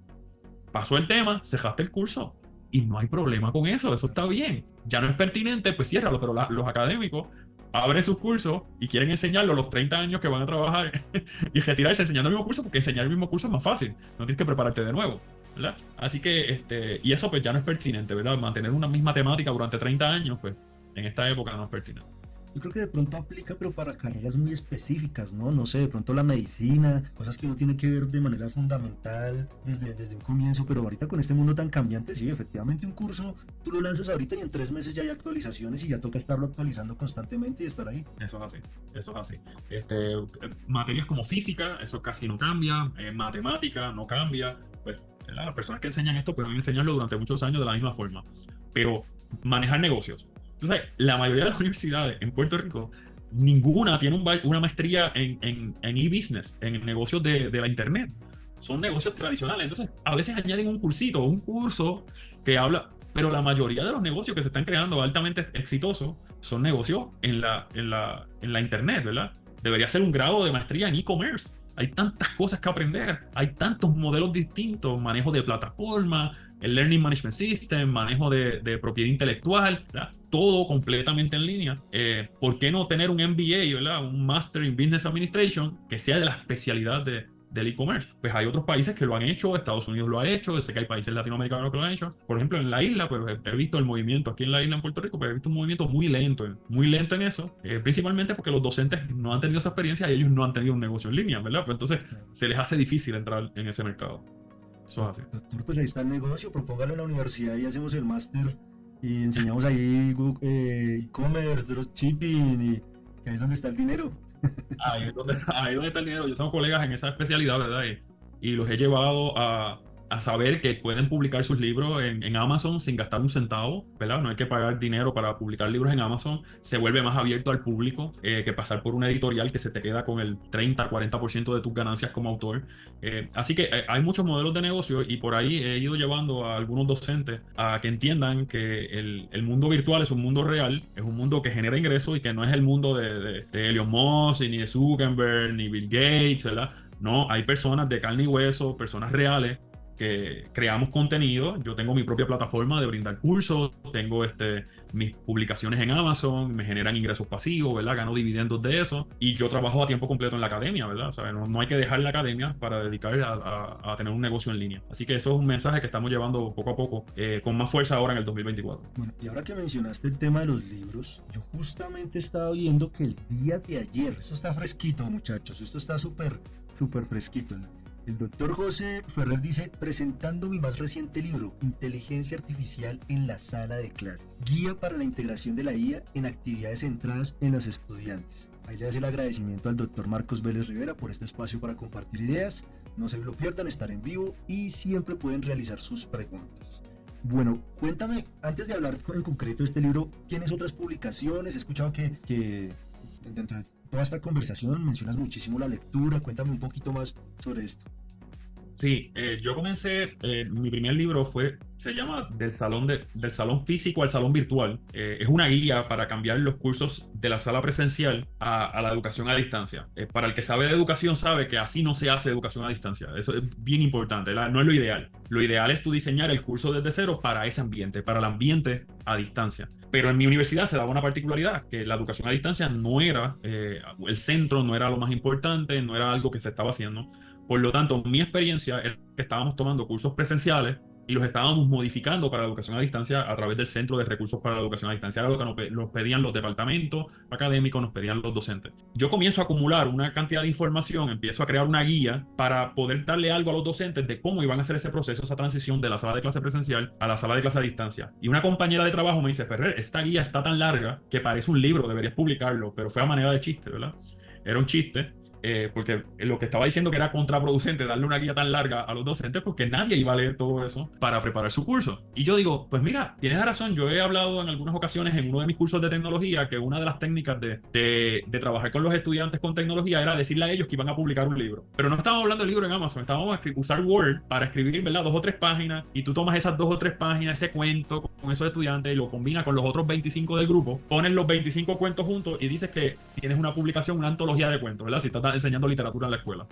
Pasó el tema, cejaste el curso y no hay problema con eso está bien. Ya no es pertinente, pues ciérralo, pero los académicos abren sus cursos y quieren enseñarlo a los 30 años que van a trabajar y retirarse enseñando el mismo curso porque enseñar el mismo curso es más fácil, no tienes que prepararte de nuevo, ¿verdad? Así que, y eso pues ya no es pertinente, ¿verdad? Mantener una misma temática durante 30 años, pues en esta época no es pertinente. Yo creo que de pronto aplica, pero para carreras muy específicas, ¿no? No sé, de pronto la medicina, cosas que uno tiene que ver de manera fundamental desde un comienzo, pero ahorita con este mundo tan cambiante, sí, efectivamente un curso tú lo lanzas ahorita y en 3 meses ya hay actualizaciones y ya toca estarlo actualizando constantemente y estar ahí. Eso es así, eso es así. Materias como física, eso casi no cambia, matemática no cambia, pues ¿verdad? Las personas que enseñan esto pueden enseñarlo durante muchos años de la misma forma. Pero manejar negocios. Entonces, la mayoría de las universidades en Puerto Rico, ninguna tiene una maestría en e-business, en negocios de la internet. Son negocios tradicionales. Entonces, a veces añaden un cursito o un curso que habla, pero la mayoría de los negocios que se están creando altamente exitosos son negocios en la internet, ¿verdad? Debería ser un grado de maestría en e-commerce. Hay tantas cosas que aprender, hay tantos modelos distintos, manejo de plataforma, el Learning Management System, manejo de propiedad intelectual, ¿verdad? Todo completamente en línea. ¿Por qué no tener un MBA, ¿verdad? Un Master in Business Administration que sea de la especialidad del e-commerce? Pues hay otros países que lo han hecho, Estados Unidos lo ha hecho, sé que hay países latinoamericanos que lo han hecho. Por ejemplo, en la isla, pues he visto el movimiento, aquí en la isla en Puerto Rico, pues he visto un movimiento muy lento en eso, principalmente porque los docentes no han tenido esa experiencia y ellos no han tenido un negocio en línea, ¿verdad? Pues entonces se les hace difícil entrar en ese mercado. Eso es así. Doctor, pues ahí está el negocio, propóngalo en la universidad y hacemos el máster y enseñamos ahí e-commerce, dropshipping y que ahí es donde está el dinero. Ahí es donde está el dinero. Yo tengo colegas en esa especialidad, ¿verdad? Y los he llevado a saber que pueden publicar sus libros en Amazon sin gastar un centavo, ¿verdad? No hay que pagar dinero para publicar libros en Amazon. Se vuelve más abierto al público que pasar por una editorial que se te queda con el 30-40% de tus ganancias como autor. Así que hay muchos modelos de negocio y por ahí he ido llevando a algunos docentes a que entiendan que el mundo virtual es un mundo real, es un mundo que genera ingresos y que no es el mundo de Elon Musk, ni de Zuckerberg, ni Bill Gates, ¿verdad? No, hay personas de carne y hueso, personas reales que creamos contenido. Yo tengo mi propia plataforma de brindar cursos, tengo mis publicaciones en Amazon, me generan ingresos pasivos, ¿verdad? Gano dividendos de eso y yo trabajo a tiempo completo en la academia, ¿verdad? O sea, no hay que dejar la academia para dedicar a tener un negocio en línea. Así que eso es un mensaje que estamos llevando poco a poco, con más fuerza ahora en el 2024. Bueno, y ahora que mencionaste el tema de los libros, yo justamente estaba viendo que el día de ayer, esto está fresquito, muchachos, esto está súper fresquito, ¿no? El doctor José Ferrer dice, presentando mi más reciente libro, Inteligencia Artificial en la Sala de Clase, guía para la integración de la IA en actividades centradas en los estudiantes. Ahí le hace el agradecimiento al doctor Marcos Vélez Rivera por este espacio para compartir ideas. No se lo pierdan, estar en vivo y siempre pueden realizar sus preguntas. Bueno, cuéntame, antes de hablar en concreto de este libro, ¿tienes otras publicaciones? He escuchado que dentro de toda esta conversación mencionas muchísimo la lectura. Cuéntame un poquito más sobre esto. Sí, yo comencé, mi primer libro se llama del salón físico al salón virtual. Es una guía para cambiar los cursos de la sala presencial a la educación a distancia. Para el que sabe de educación sabe que así no se hace educación a distancia. Eso es bien importante, no es lo ideal. Lo ideal es tú diseñar el curso desde cero para ese ambiente, para el ambiente a distancia. Pero en mi universidad se daba una particularidad, que la educación a distancia no era el centro, no era lo más importante, no era algo que se estaba haciendo. Por lo tanto, mi experiencia es que estábamos tomando cursos presenciales y los estábamos modificando para la educación a distancia a través del Centro de Recursos para la Educación a Distancia. Era lo que nos pedían los departamentos académicos, nos pedían los docentes. Yo comienzo a acumular una cantidad de información, empiezo a crear una guía para poder darle algo a los docentes de cómo iban a hacer ese proceso, esa transición de la sala de clase presencial a la sala de clase a distancia. Y una compañera de trabajo me dice, Ferrer, esta guía está tan larga que parece un libro, deberías publicarlo, pero fue a manera de chiste, ¿verdad? Era un chiste. Porque lo que estaba diciendo que era contraproducente darle una guía tan larga a los docentes porque nadie iba a leer todo eso para preparar su curso. Y yo digo, pues mira, tienes razón, yo he hablado en algunas ocasiones en uno de mis cursos de tecnología que una de las técnicas de trabajar con los estudiantes con tecnología era decirle a ellos que iban a publicar un libro. Pero no estábamos hablando de libro en Amazon, estábamos a usar Word para escribir, ¿verdad? 2 o 3 páginas y tú tomas esas 2 o 3 páginas, ese cuento con esos estudiantes y lo combinas con los otros 25 del grupo, pones los 25 cuentos juntos y dices que tienes una publicación, una antología de cuentos, ¿verdad? Si estás enseñando literatura en la escuela.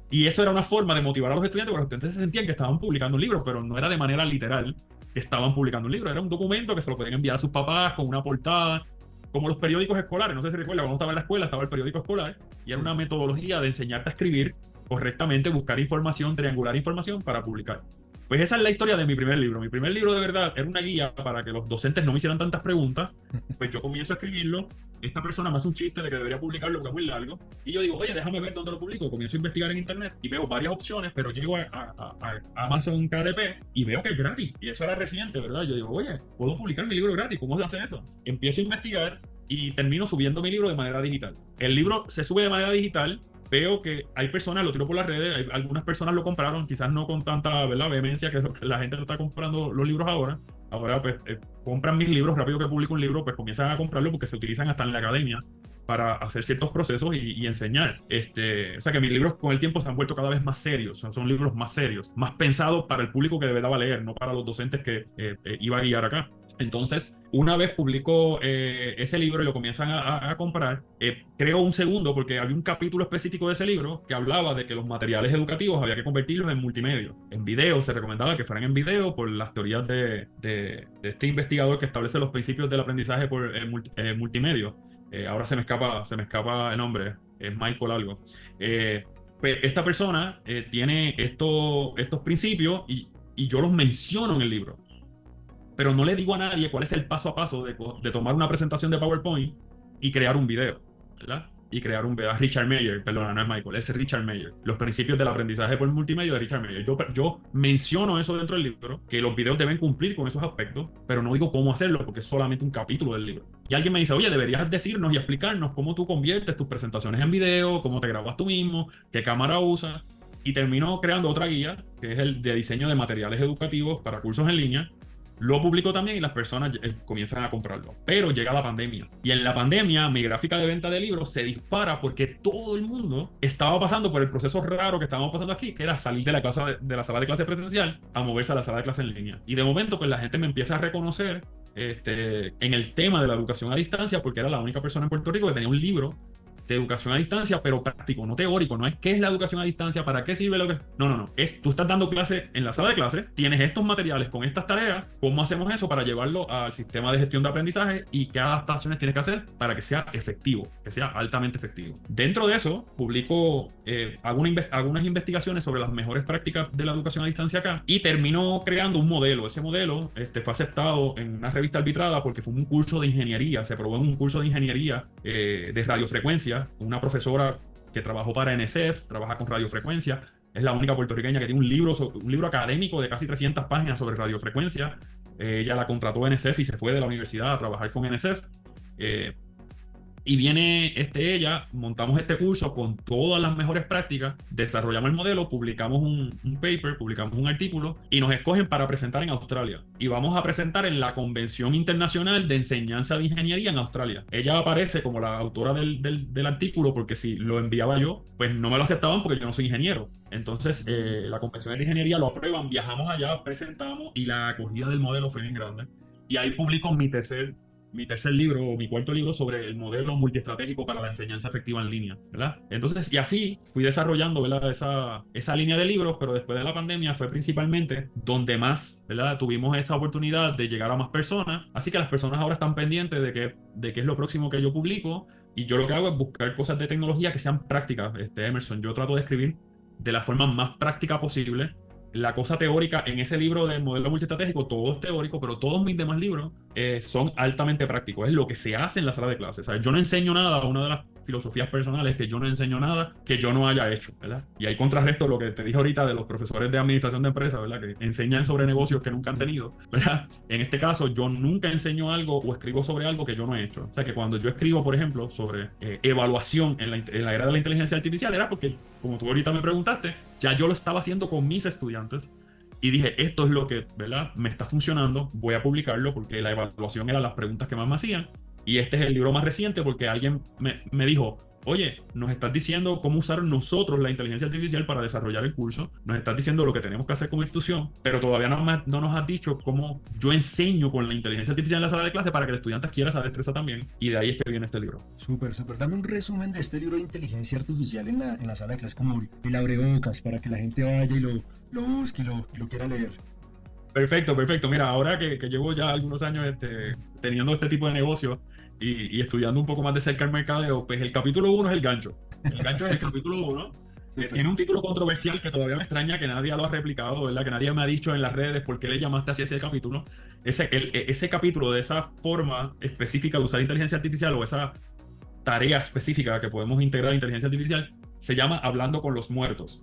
Y eso era una forma de motivar a los estudiantes, porque los estudiantes se sentían que estaban publicando un libro, pero no era de manera literal que estaban publicando un libro, era un documento que se lo podían enviar a sus papás con una portada, como los periódicos escolares. No sé si recuerda, cuando estaba en la escuela estaba el periódico escolar y era una metodología de enseñarte a escribir correctamente, buscar información, triangular información para publicar. Pues esa es la historia de mi primer libro. Mi primer libro de verdad era una guía para que los docentes no me hicieran tantas preguntas. Pues yo comienzo a escribirlo. Esta persona me hace un chiste de que debería publicarlo porque es muy largo. Y yo digo, oye, déjame ver dónde lo publico. Comienzo a investigar en internet y veo varias opciones, pero llego a Amazon KDP y veo que es gratis. Y eso era reciente, ¿verdad? Yo digo, oye, ¿puedo publicar mi libro gratis? ¿Cómo se hace eso? Empiezo a investigar y termino subiendo mi libro de manera digital. El libro se sube de manera digital, veo que hay personas, lo tiro por las redes, algunas personas lo compraron, quizás no con tanta, ¿verdad?, vehemencia que, que la gente no está comprando los libros ahora. Ahora, pues, compran mis libros, rápido que publico un libro, pues comienzan a comprarlo porque se utilizan hasta en la academia para hacer ciertos procesos y enseñar. O sea que mis libros con el tiempo se han vuelto cada vez más serios, son libros más serios, más pensados para el público que de verdad va a leer, no para los docentes que iba a guiar acá. Entonces, una vez publico ese libro y lo comienzan a comprar, creo un segundo porque había un capítulo específico de ese libro que hablaba de que los materiales educativos había que convertirlos en multimedia, en video. Se recomendaba que fueran en video por las teorías de este investigador que establece los principios del aprendizaje por multimedia. Ahora se me escapa el nombre, es Michael algo. Pues esta persona tiene estos principios y yo los menciono en el libro, pero no le digo a nadie cuál es el paso a paso de tomar una presentación de PowerPoint y crear un video, ¿verdad? Y crear un video. Richard Mayer, perdona, no es Michael, es Richard Mayer. Los principios del aprendizaje por multimedia de Richard Mayer. Yo menciono eso dentro del libro, que los videos deben cumplir con esos aspectos, pero no digo cómo hacerlo porque es solamente un capítulo del libro. Y alguien me dice, oye, deberías decirnos y explicarnos cómo tú conviertes tus presentaciones en video, cómo te grabas tú mismo, qué cámara usas. Y termino creando otra guía, que es el de diseño de materiales educativos para cursos en línea. Lo publico también y las personas comienzan a comprarlo. Pero llega la pandemia. Y en la pandemia, mi gráfica de venta de libros se dispara porque todo el mundo estaba pasando por el proceso raro que estábamos pasando aquí, que era salir de la la sala de clase presencial a moverse a la sala de clase en línea. Y de momento, pues la gente me empieza a reconocer en el tema de la educación a distancia, porque era la única persona en Puerto Rico que tenía un libro de educación a distancia, pero práctico, no teórico. No es qué es la educación a distancia, para qué sirve lo que... No. Es, tú estás dando clase en la sala de clase, tienes estos materiales con estas tareas, ¿cómo hacemos eso para llevarlo al sistema de gestión de aprendizaje y qué adaptaciones tienes que hacer para que sea efectivo, que sea altamente efectivo? Dentro de eso, publico, hago unas investigaciones sobre las mejores prácticas de la educación a distancia acá y termino creando un modelo. Ese modelo fue aceptado en una revista arbitrada porque fue un curso de ingeniería, se probó en un curso de ingeniería de radiofrecuencia. Una profesora que trabajó para NSF, trabaja con radiofrecuencia, es la única puertorriqueña que tiene un libro académico de casi 300 páginas sobre radiofrecuencia. Ella la contrató NSF y se fue de la universidad a trabajar con NSF. Y viene ella, montamos este curso con todas las mejores prácticas, desarrollamos el modelo, publicamos un paper, publicamos un artículo y nos escogen para presentar en Australia. Y vamos a presentar en la Convención Internacional de Enseñanza de Ingeniería en Australia. Ella aparece como la autora del artículo porque si lo enviaba yo, pues no me lo aceptaban porque yo no soy ingeniero. Entonces la Convención de Ingeniería lo aprueban, viajamos allá, presentamos y la acogida del modelo fue bien grande. Y ahí publico mi tercer libro o mi cuarto libro sobre el modelo multiestratégico para la enseñanza efectiva en línea, ¿verdad? Entonces, y así fui desarrollando, ¿verdad? Esa línea de libros, pero después de la pandemia fue principalmente donde más, ¿verdad? Tuvimos esa oportunidad de llegar a más personas, así que las personas ahora están pendientes de qué es lo próximo que yo publico, y yo lo que hago es buscar cosas de tecnología que sean prácticas, Emerson. Yo trato de escribir de la forma más práctica posible. La cosa teórica en ese libro del modelo multiestratégico, todo es teórico, pero todos mis demás libros son altamente prácticos. Es lo que se hace en la sala de clases. ¿Sabes? Yo no enseño nada. Una de las filosofías personales es que yo no enseño nada que yo no haya hecho, ¿verdad? Y ahí contrarresto lo que te dije ahorita de los profesores de administración de empresas, ¿verdad? Que enseñan sobre negocios que nunca han tenido, ¿verdad? En este caso, yo nunca enseño algo o escribo sobre algo que yo no he hecho. O sea, que cuando yo escribo, por ejemplo, sobre evaluación en la era de la inteligencia artificial, era porque, como tú ahorita me preguntaste, ya yo lo estaba haciendo con mis estudiantes y dije, esto es lo que, ¿verdad?, me está funcionando, voy a publicarlo porque la evaluación era las preguntas que más me hacían. Y este es el libro más reciente porque alguien me dijo, oye, nos estás diciendo cómo usar nosotros la inteligencia artificial para desarrollar el curso, nos estás diciendo lo que tenemos que hacer como institución, pero todavía no nos has dicho cómo yo enseño con la inteligencia artificial en la sala de clase para que el estudiante adquiera esa destreza también. Y de ahí es que viene este libro. Súper, súper. Dame un resumen de este libro de inteligencia artificial en la sala de clase, como el abrebocas, para que la gente vaya y lo busque y lo quiera leer. Perfecto. Mira, ahora que llevo ya algunos años teniendo este tipo de negocio y estudiando un poco más de cerca el mercadeo, pues el capítulo 1 es el gancho. El gancho es el capítulo 1. Tiene un título controversial que todavía me extraña que nadie lo ha replicado, ¿verdad? Que nadie me ha dicho en las redes por qué le llamaste así ese capítulo. Ese capítulo, de esa forma específica de usar inteligencia artificial o esa tarea específica que podemos integrar a inteligencia artificial, se llama Hablando con los muertos.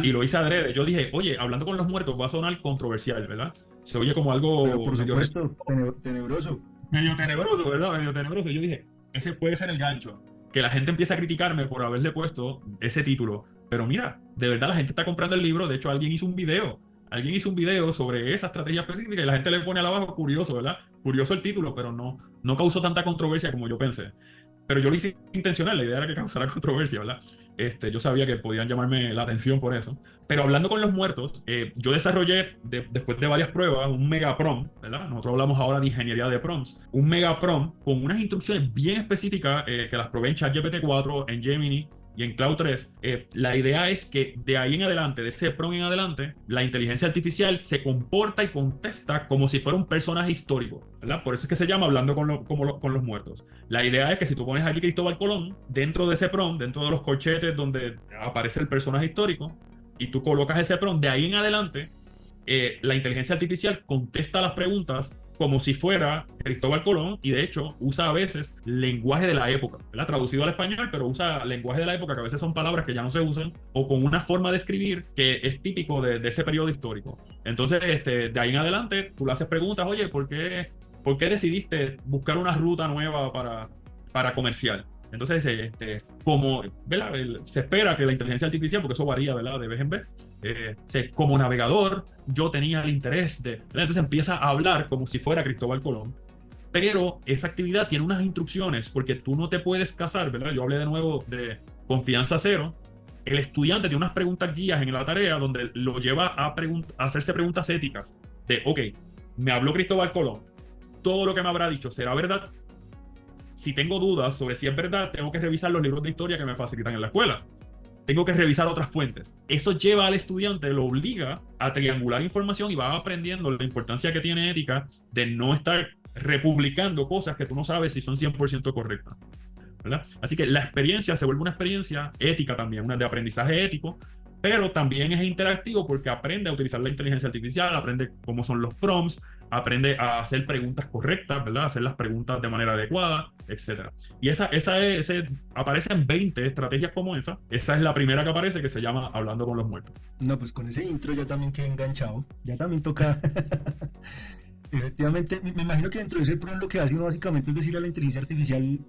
Y lo hice adrede. Yo dije, oye, hablando con los muertos va a sonar controversial, ¿verdad? Se oye como algo... Pero por supuesto, tenebroso. Medio tenebroso, ¿verdad? Medio tenebroso. Yo dije, ese puede ser el gancho. que la gente empieza a criticarme por haberle puesto ese título. Pero mira, de verdad la gente está comprando el libro. De hecho, alguien hizo un video. Alguien hizo un video sobre esa estrategia específica y la gente le pone al abajo curioso, ¿verdad? Curioso el título, pero no causó tanta controversia como yo pensé. Pero yo lo hice intencional, la idea era que causara controversia, ¿verdad? Yo sabía que podían llamarme la atención por eso. Pero hablando con los muertos, yo desarrollé, después de varias pruebas, un mega prompt, ¿verdad? Nosotros hablamos ahora de ingeniería de prompts. Un mega prompt con unas instrucciones bien específicas que las probé en ChatGPT 4, en Gemini y en Cloud 3. La idea es que de ahí en adelante, de ese prompt en adelante, la inteligencia artificial se comporta y contesta como si fuera un personaje histórico, ¿verdad? Por eso es que se llama hablando con los muertos. La idea es que si tú pones aquí Cristóbal Colón, dentro de ese prompt, dentro de los corchetes donde aparece el personaje histórico, y tú colocas ese prompt, de ahí en adelante, la inteligencia artificial contesta las preguntas como si fuera Cristóbal Colón, y de hecho usa a veces lenguaje de la época, ¿verdad? Traducido al español, pero usa lenguaje de la época, que a veces son palabras que ya no se usan, o con una forma de escribir que es típico de ese periodo histórico. Entonces, de ahí en adelante, tú le haces preguntas, oye, ¿por qué decidiste buscar una ruta nueva para comercial? Entonces, como, ¿verdad? Se espera que la inteligencia artificial, porque eso varía, ¿verdad? De vez en vez, como navegador, yo tenía el interés de, ¿verdad? Entonces empieza a hablar como si fuera Cristóbal Colón, pero esa actividad tiene unas instrucciones, porque tú no te puedes casar, ¿verdad? Yo hablé de nuevo de confianza cero. El estudiante tiene unas preguntas guías en la tarea donde lo lleva a hacerse preguntas éticas de, ok, me habló Cristóbal Colón, todo lo que me habrá dicho será verdad. Si tengo dudas sobre si es verdad, tengo que revisar los libros de historia que me facilitan en la escuela. Tengo que revisar otras fuentes. Eso lleva al estudiante, lo obliga a triangular información y va aprendiendo la importancia que tiene ética de no estar republicando cosas que tú no sabes si son 100% correctas, ¿verdad? Así que la experiencia se vuelve una experiencia ética también, una de aprendizaje ético, pero también es interactivo porque aprende a utilizar la inteligencia artificial, aprende cómo son los prompts, aprende a hacer preguntas correctas, ¿verdad? Hacer las preguntas de manera adecuada, etcétera. Y aparecen 20 estrategias como esa. Esa es la primera que aparece, que se llama Hablando con los Muertos. No, pues con ese intro ya también quedé enganchado. Ya también toca. Efectivamente, me imagino que dentro de ese prompt lo que hace uno básicamente es decirle a la inteligencia artificial,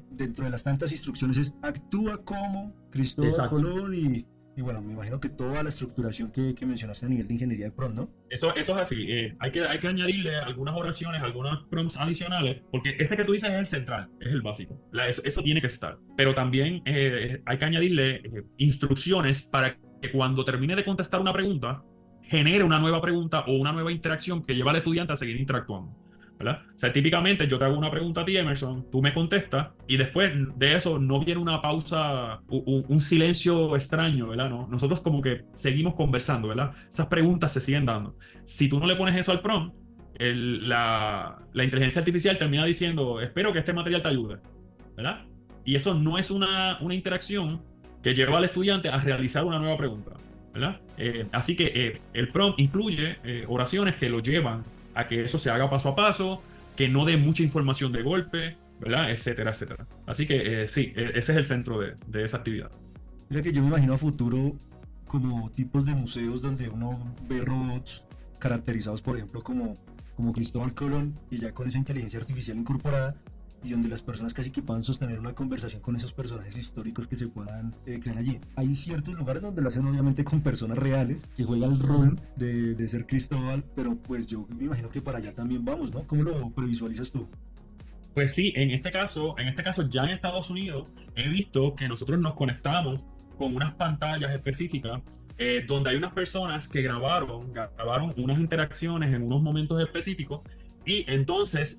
dentro de las tantas instrucciones, es actúa como Cristóbal Exacto. Colón y bueno, me imagino que toda la estructuración que mencionaste a nivel de ingeniería de prompt, ¿no? Eso es así. Hay que añadirle algunas oraciones, algunos prompts adicionales, porque ese que tú dices es el central, es el básico. Eso tiene que estar. Pero también hay que añadirle instrucciones para que cuando termine de contestar una pregunta, genere una nueva pregunta o una nueva interacción que lleve al estudiante a seguir interactuando, ¿verdad? O sea, típicamente yo te hago una pregunta a ti, Emerson, tú me contestas y después de eso no viene una pausa, un silencio extraño, ¿verdad? No, nosotros como que seguimos conversando, ¿verdad? Esas preguntas se siguen dando. Si tú no le pones eso al prompt, la inteligencia artificial termina diciendo, espero que este material te ayude, ¿verdad? Y eso no es una interacción que lleva al estudiante a realizar una nueva pregunta, ¿verdad? Así que el prompt incluye oraciones que lo llevan a que eso se haga paso a paso, que no dé mucha información de golpe, ¿verdad? Etcétera, etcétera. Así que sí, ese es el centro de esa actividad. Mira que yo me imagino a futuro como tipos de museos donde uno ve robots caracterizados, por ejemplo, como Cristóbal Colón, y ya con esa inteligencia artificial incorporada, y donde las personas casi que puedan sostener una conversación con esos personajes históricos que se puedan crear allí. Hay ciertos lugares donde lo hacen obviamente con personas reales, que juegan el rol de ser Cristóbal, pero pues yo me imagino que para allá también vamos, ¿no? ¿Cómo lo previsualizas tú? Pues sí, en este caso ya en Estados Unidos he visto que nosotros nos conectamos con unas pantallas específicas donde hay unas personas que grabaron unas interacciones en unos momentos específicos y entonces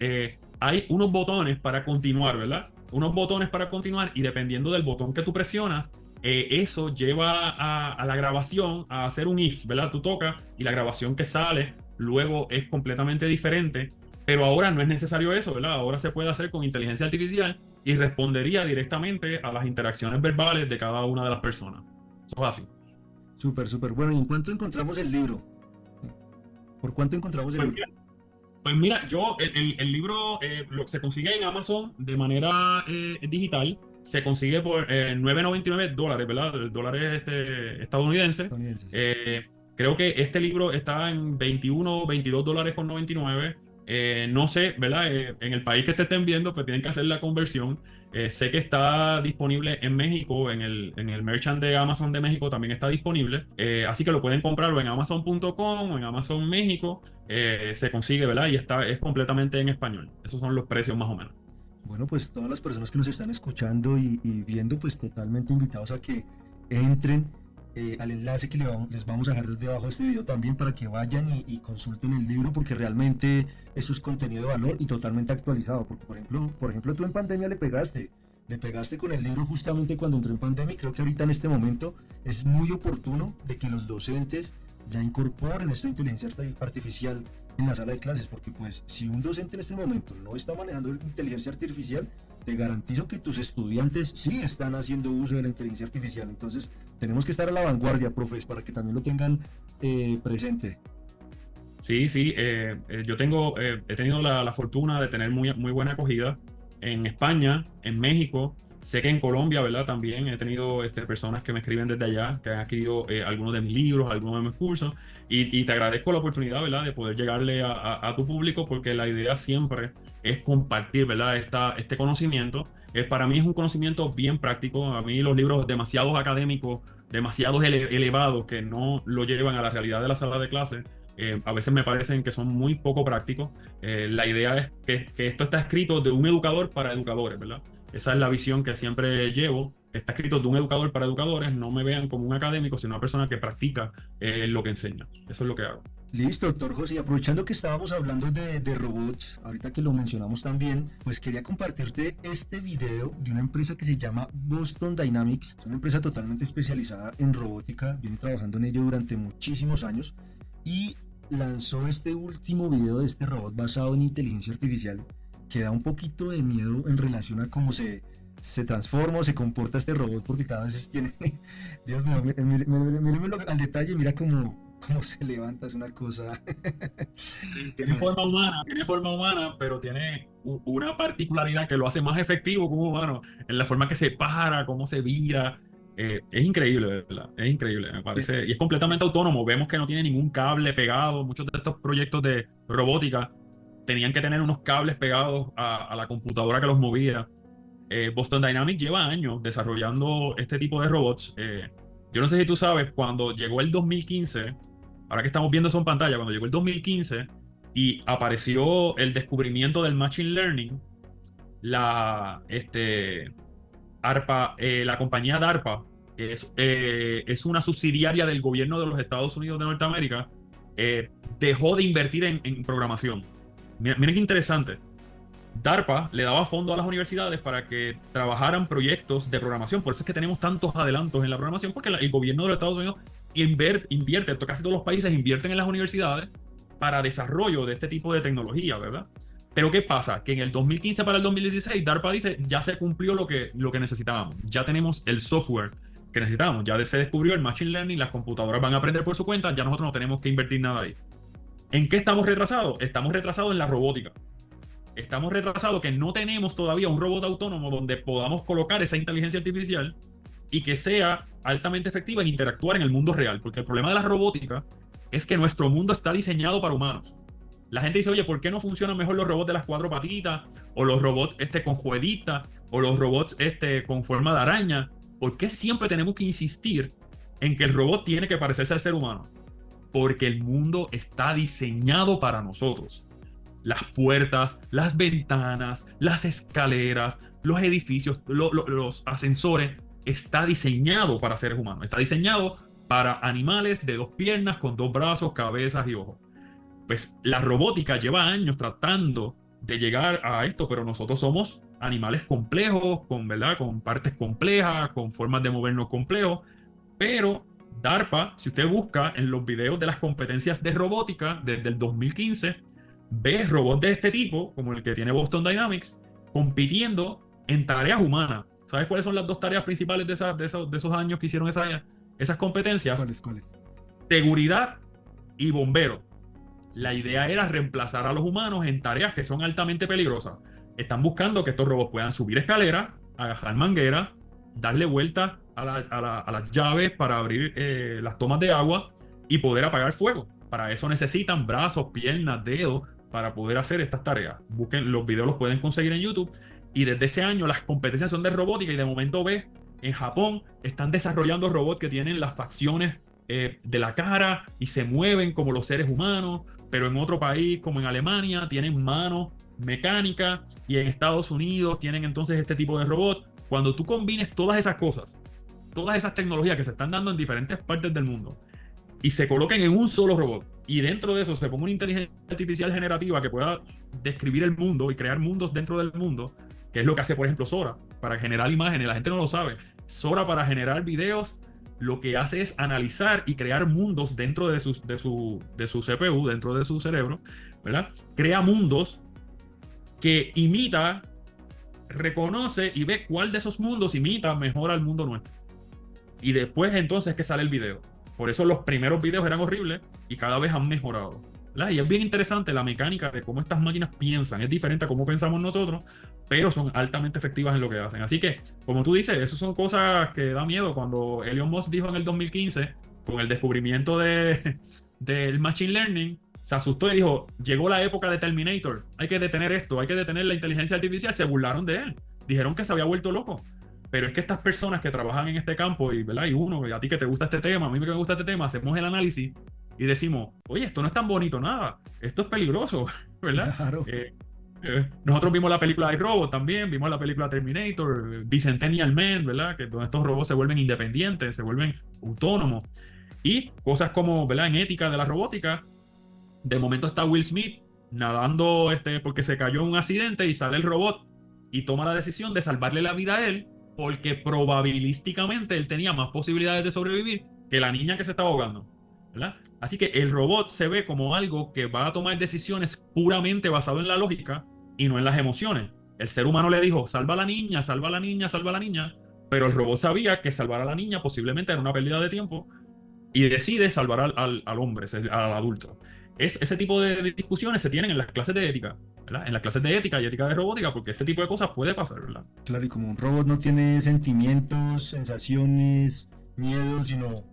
hay unos botones para continuar, ¿verdad? Unos botones para continuar y dependiendo del botón que tú presionas, eso lleva a la grabación a hacer un if, ¿verdad? Tú tocas y la grabación que sale luego es completamente diferente. Pero ahora no es necesario eso, ¿verdad? Ahora se puede hacer con inteligencia artificial y respondería directamente a las interacciones verbales de cada una de las personas. Eso es así. Súper, súper. Bueno, ¿y en cuánto encontramos el libro? ¿Por cuánto encontramos el Pues libro? mira, pues mira, el libro se consigue en Amazon de manera digital. Se consigue por $9.99, ¿verdad? El dólar es estadounidense. Estadounidenses. Creo que este libro está en $21, $22.99. No sé, ¿verdad? En el país que te estén viendo, pues tienen que hacer la conversión. Sé que está disponible en México, en el merchant de Amazon de México también está disponible. Así que lo pueden comprar o en Amazon.com o en Amazon México. Se consigue, ¿verdad? Y es completamente en español. Esos son los precios más o menos. Bueno, pues todas las personas que nos están escuchando y viendo, pues totalmente invitados a que entren al enlace que les vamos a dejar debajo de este video también para que vayan y consulten el libro, porque realmente eso es contenido de valor y totalmente actualizado. Porque, por ejemplo, tú en pandemia le pegaste con el libro justamente cuando entró en pandemia, y creo que ahorita en este momento es muy oportuno de que los docentes ya incorporen esto de inteligencia artificial en la sala de clases, porque pues si un docente en este momento no está manejando inteligencia artificial, te garantizo que tus estudiantes sí están haciendo uso de la inteligencia artificial. Entonces tenemos que estar a la vanguardia, profes, para que también lo tengan presente. Sí, sí, yo he tenido la fortuna de tener muy buena acogida en España, en México. Sé que en Colombia, ¿verdad? También he tenido personas que me escriben desde allá, que han adquirido algunos de mis libros, algunos de mis cursos, y te agradezco la oportunidad, ¿verdad? De poder llegarle a tu público, porque la idea siempre es compartir, ¿verdad? Este conocimiento. Para mí es un conocimiento bien práctico. A mí los libros demasiados académicos, demasiados elevados, que no lo llevan a la realidad de la sala de clase, a veces me parecen que son muy poco prácticos. La idea es que esto está escrito de un educador para educadores, ¿verdad? Esa es la visión que siempre llevo. Está escrito de un educador para educadores. No me vean como un académico, sino una persona que practica lo que enseña. Eso es lo que hago. Listo, doctor José. Y aprovechando que estábamos hablando de robots, ahorita que lo mencionamos también, pues quería compartirte este video de una empresa que se llama Boston Dynamics. Es una empresa totalmente especializada en robótica, viene trabajando en ello durante muchísimos años y lanzó este último video de este robot basado en inteligencia artificial que da un poquito de miedo en relación a cómo se transforma o se comporta este robot, porque cada vez tiene, Dios mío, mírenmelo al detalle, mira cómo se levanta, es una cosa. Tiene forma humana, pero tiene una particularidad que lo hace más efectivo como humano, en la forma que se para, cómo se vira. Es increíble, de ¿verdad? Es increíble, me parece. Y es completamente autónomo. Vemos que no tiene ningún cable pegado. Muchos de estos proyectos de robótica tenían que tener unos cables pegados a la computadora que los movía. Boston Dynamics lleva años desarrollando este tipo de robots. Yo no sé si tú sabes, cuando llegó el 2015, ahora que estamos viendo eso en pantalla, cuando llegó el 2015 y apareció el descubrimiento del Machine Learning, la, la compañía DARPA, que es una subsidiaria del gobierno de los Estados Unidos de Norteamérica, dejó de invertir en programación. Miren qué interesante. DARPA le daba fondo a las universidades para que trabajaran proyectos de programación. Por eso es que tenemos tantos adelantos en la programación, porque el gobierno de los Estados Unidos invierte, casi todos los países invierten en las universidades para desarrollo de este tipo de tecnología, ¿verdad? Pero ¿qué pasa? Que en el 2015 para el 2016, DARPA dice, ya se cumplió lo que necesitábamos. Ya tenemos el software que necesitábamos. Ya se descubrió el Machine Learning, las computadoras van a aprender por su cuenta, ya nosotros no tenemos que invertir nada ahí. ¿En qué estamos retrasados? Estamos retrasados en la robótica. Estamos retrasados que no tenemos todavía un robot autónomo donde podamos colocar esa inteligencia artificial y que sea altamente efectiva en interactuar en el mundo real. Porque el problema de la robótica es que nuestro mundo está diseñado para humanos. La gente dice, oye, ¿por qué no funcionan mejor los robots de las 4 patitas? O los robots con jueguitas, o los robots con forma de araña. ¿Por qué siempre tenemos que insistir en que el robot tiene que parecerse al ser humano? Porque el mundo está diseñado para nosotros. Las puertas, las ventanas, las escaleras, los edificios, los ascensores, está diseñado para seres humanos. Está diseñado para animales de 2 piernas, con 2 brazos, cabezas y ojos. Pues la robótica lleva años tratando de llegar a esto, pero nosotros somos animales complejos, ¿verdad? Con partes complejas, con formas de movernos complejos. Pero DARPA, si usted busca en los videos de las competencias de robótica desde el 2015, ves robots de este tipo, como el que tiene Boston Dynamics, compitiendo en tareas humanas. ¿Sabes cuáles son las 2 tareas principales de esos años que hicieron esas competencias? ¿Cuáles? Seguridad y bombero. La idea era reemplazar a los humanos en tareas que son altamente peligrosas. Están buscando que estos robots puedan subir escaleras, agarrar mangueras, darle vuelta a las llaves para abrir las tomas de agua y poder apagar fuego. Para eso necesitan brazos, piernas, dedos, para poder hacer estas tareas. Busquen, los videos los pueden conseguir en YouTube. Y desde ese año las competencias son de robótica y de momento ves, en Japón están desarrollando robots que tienen las facciones de la cara y se mueven como los seres humanos, pero en otro país como en Alemania tienen manos mecánicas y en Estados Unidos tienen entonces este tipo de robot. Cuando tú combines todas esas cosas, todas esas tecnologías que se están dando en diferentes partes del mundo y se coloquen en un solo robot y dentro de eso se ponga una inteligencia artificial generativa que pueda describir el mundo y crear mundos dentro del mundo, que es lo que hace por ejemplo Sora para generar imágenes, la gente no lo sabe. Sora para generar videos lo que hace es analizar y crear mundos dentro de su CPU, dentro de su cerebro, ¿verdad? Crea mundos que imita, reconoce y ve cuál de esos mundos imita mejor al mundo nuestro. Y después entonces es que sale el video. Por eso los primeros videos eran horribles y cada vez han mejorado, ¿verdad? Y es bien interesante la mecánica de cómo estas máquinas piensan. Es diferente a cómo pensamos nosotros, pero son altamente efectivas en lo que hacen. Así que, como tú dices, eso son cosas que da miedo. Cuando Elon Musk dijo en el 2015, con el descubrimiento del Machine Learning, se asustó y dijo, llegó la época de Terminator, hay que detener esto, hay que detener la inteligencia artificial. Se burlaron de él, dijeron que se había vuelto loco. Pero es que estas personas que trabajan en este campo, y, ¿verdad? Y uno, y a ti que te gusta este tema, a mí que me gusta este tema, hacemos el análisis y decimos, oye, esto no es tan bonito nada, esto es peligroso, ¿verdad? Claro. Nosotros vimos la película de Robot también, vimos la película Terminator, Bicentennial Man, ¿verdad? Que donde estos robots se vuelven independientes, se vuelven autónomos. Y cosas como, ¿verdad? En ética de la robótica, de momento está Will Smith nadando porque se cayó en un accidente y sale el robot y toma la decisión de salvarle la vida a él porque probabilísticamente él tenía más posibilidades de sobrevivir que la niña que se estaba ahogando, ¿verdad? Así que el robot se ve como algo que va a tomar decisiones puramente basado en la lógica y no en las emociones. El ser humano le dijo, salva a la niña, salva a la niña, salva a la niña, pero el robot sabía que salvar a la niña posiblemente era una pérdida de tiempo y decide salvar al hombre, al adulto. Ese tipo de discusiones se tienen en las clases de ética, ¿verdad? En las clases de ética y ética de robótica, porque este tipo de cosas puede pasar, ¿verdad? Claro, y como un robot no tiene sentimientos, sensaciones, miedos, sino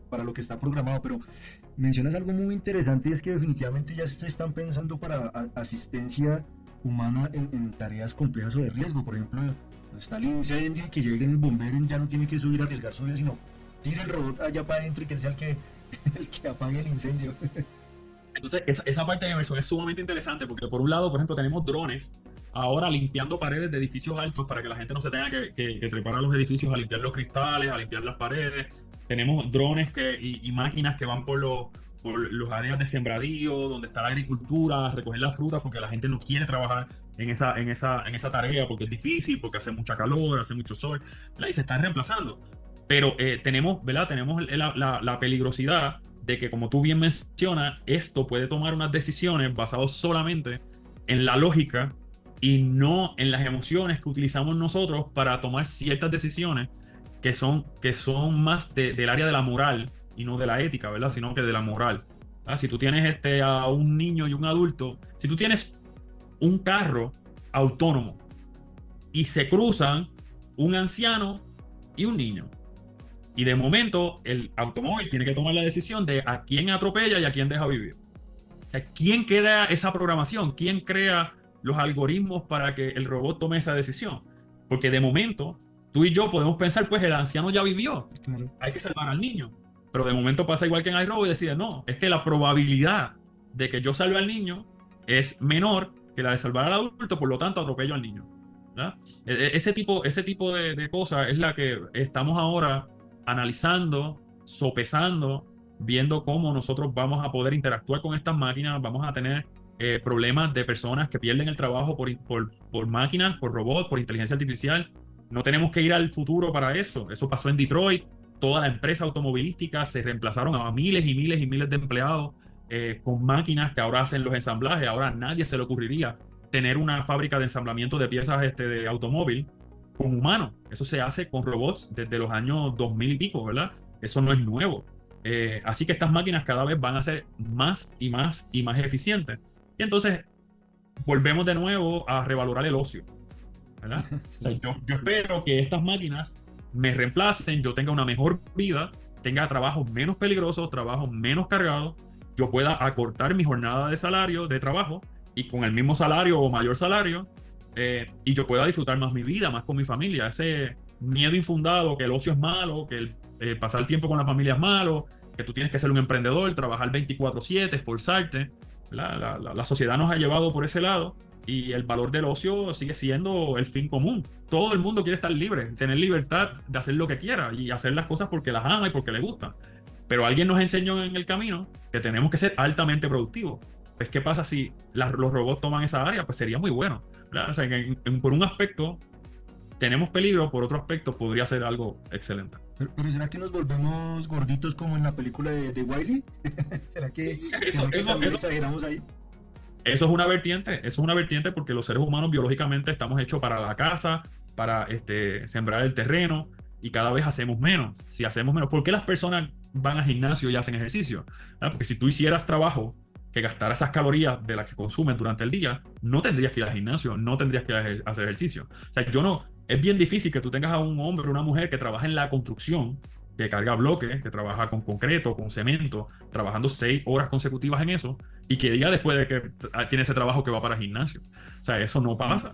para lo que está programado. Pero mencionas algo muy interesante y es que definitivamente ya se están pensando para asistencia humana en tareas complejas o de riesgo. Por ejemplo, está el incendio y que llegue el bombero y ya no tiene que subir a arriesgar su vida, sino tira el robot allá para adentro y que él sea el que apague el incendio. Entonces, esa parte de inversión es sumamente interesante porque, por un lado, por ejemplo, tenemos drones ahora limpiando paredes de edificios altos para que la gente no se tenga que trepar a los edificios a limpiar los cristales, a limpiar las paredes. Tenemos drones y máquinas que van por los áreas de sembradío, donde está la agricultura, a recoger las frutas porque la gente no quiere trabajar en esa tarea porque es difícil, porque hace mucha calor, hace mucho sol, ¿verdad? Y se están reemplazando. Pero tenemos, ¿verdad? Tenemos la peligrosidad de que, como tú bien mencionas, esto puede tomar unas decisiones basadas solamente en la lógica y no en las emociones que utilizamos nosotros para tomar ciertas decisiones que son más del área de la moral y no de la ética, ¿verdad? Sino que de la moral. Si tú tienes a un niño y un adulto, si tú tienes un carro autónomo y se cruzan un anciano y un niño, y de momento el automóvil tiene que tomar la decisión de a quién atropella y a quién deja vivir. O sea, ¿quién crea esa programación? ¿Quién crea los algoritmos para que el robot tome esa decisión? Porque de momento tú y yo podemos pensar, pues el anciano ya vivió, Claro. hay que salvar al niño. Pero de momento pasa igual que en iRobot y decide, no, es que la probabilidad de que yo salve al niño es menor que la de salvar al adulto, por lo tanto atropello al niño, ¿verdad? Ese tipo de cosas es la que estamos ahora analizando, sopesando, viendo cómo nosotros vamos a poder interactuar con estas máquinas. Vamos a tener problemas de personas que pierden el trabajo por máquinas, por robots, por inteligencia artificial. No tenemos que ir al futuro para eso. Eso pasó en Detroit. Toda la empresa automovilística se reemplazaron a miles y miles y miles de empleados con máquinas que ahora hacen los ensamblajes. Ahora a nadie se le ocurriría tener una fábrica de ensamblamiento de piezas de automóvil con humanos. Eso se hace con robots desde los años 2000 y pico, ¿verdad? Eso no es nuevo. Así que estas máquinas cada vez van a ser más y más y más eficientes. Y entonces volvemos de nuevo a revalorar el ocio, ¿verdad? Sí. O sea, yo espero que estas máquinas me reemplacen, yo tenga una mejor vida, tenga trabajos menos peligrosos, trabajos menos cargados yo pueda acortar mi jornada de salario, de trabajo, y con el mismo salario o mayor salario, y yo pueda disfrutar más mi vida, más con mi familia. Ese miedo infundado que el ocio es malo, que pasar tiempo con la familia es malo, que tú tienes que ser un emprendedor, trabajar 24/7, esforzarte. La sociedad nos ha llevado por ese lado y el valor del ocio sigue siendo el fin común. Todo el mundo quiere estar libre, tener libertad de hacer lo que quiera y hacer las cosas porque las ama y porque le gustan. Pero alguien nos enseñó en el camino que tenemos que ser altamente productivos. Pues, ¿qué pasa si los robots toman esa área? Pues sería muy bueno, ¿verdad? O sea, por un aspecto tenemos peligro, por otro aspecto podría ser algo excelente. Pero ¿será que nos volvemos gorditos como en la película de Wile? ¿Será que exageramos ahí? Eso es una vertiente porque los seres humanos biológicamente estamos hechos para la caza, para sembrar el terreno, y cada vez hacemos menos. Si hacemos menos, ¿por qué las personas van al gimnasio y hacen ejercicio? Porque si tú hicieras trabajo que gastara esas calorías de las que consumen durante el día, no tendrías que ir al gimnasio, no tendrías que hacer ejercicio. O sea, es bien difícil que tú tengas a un hombre o una mujer que trabaja en la construcción, que carga bloques, que trabaja con concreto, con cemento, trabajando 6 horas consecutivas en eso, y que diga después de que tiene ese trabajo que va para el gimnasio. O sea, eso no pasa.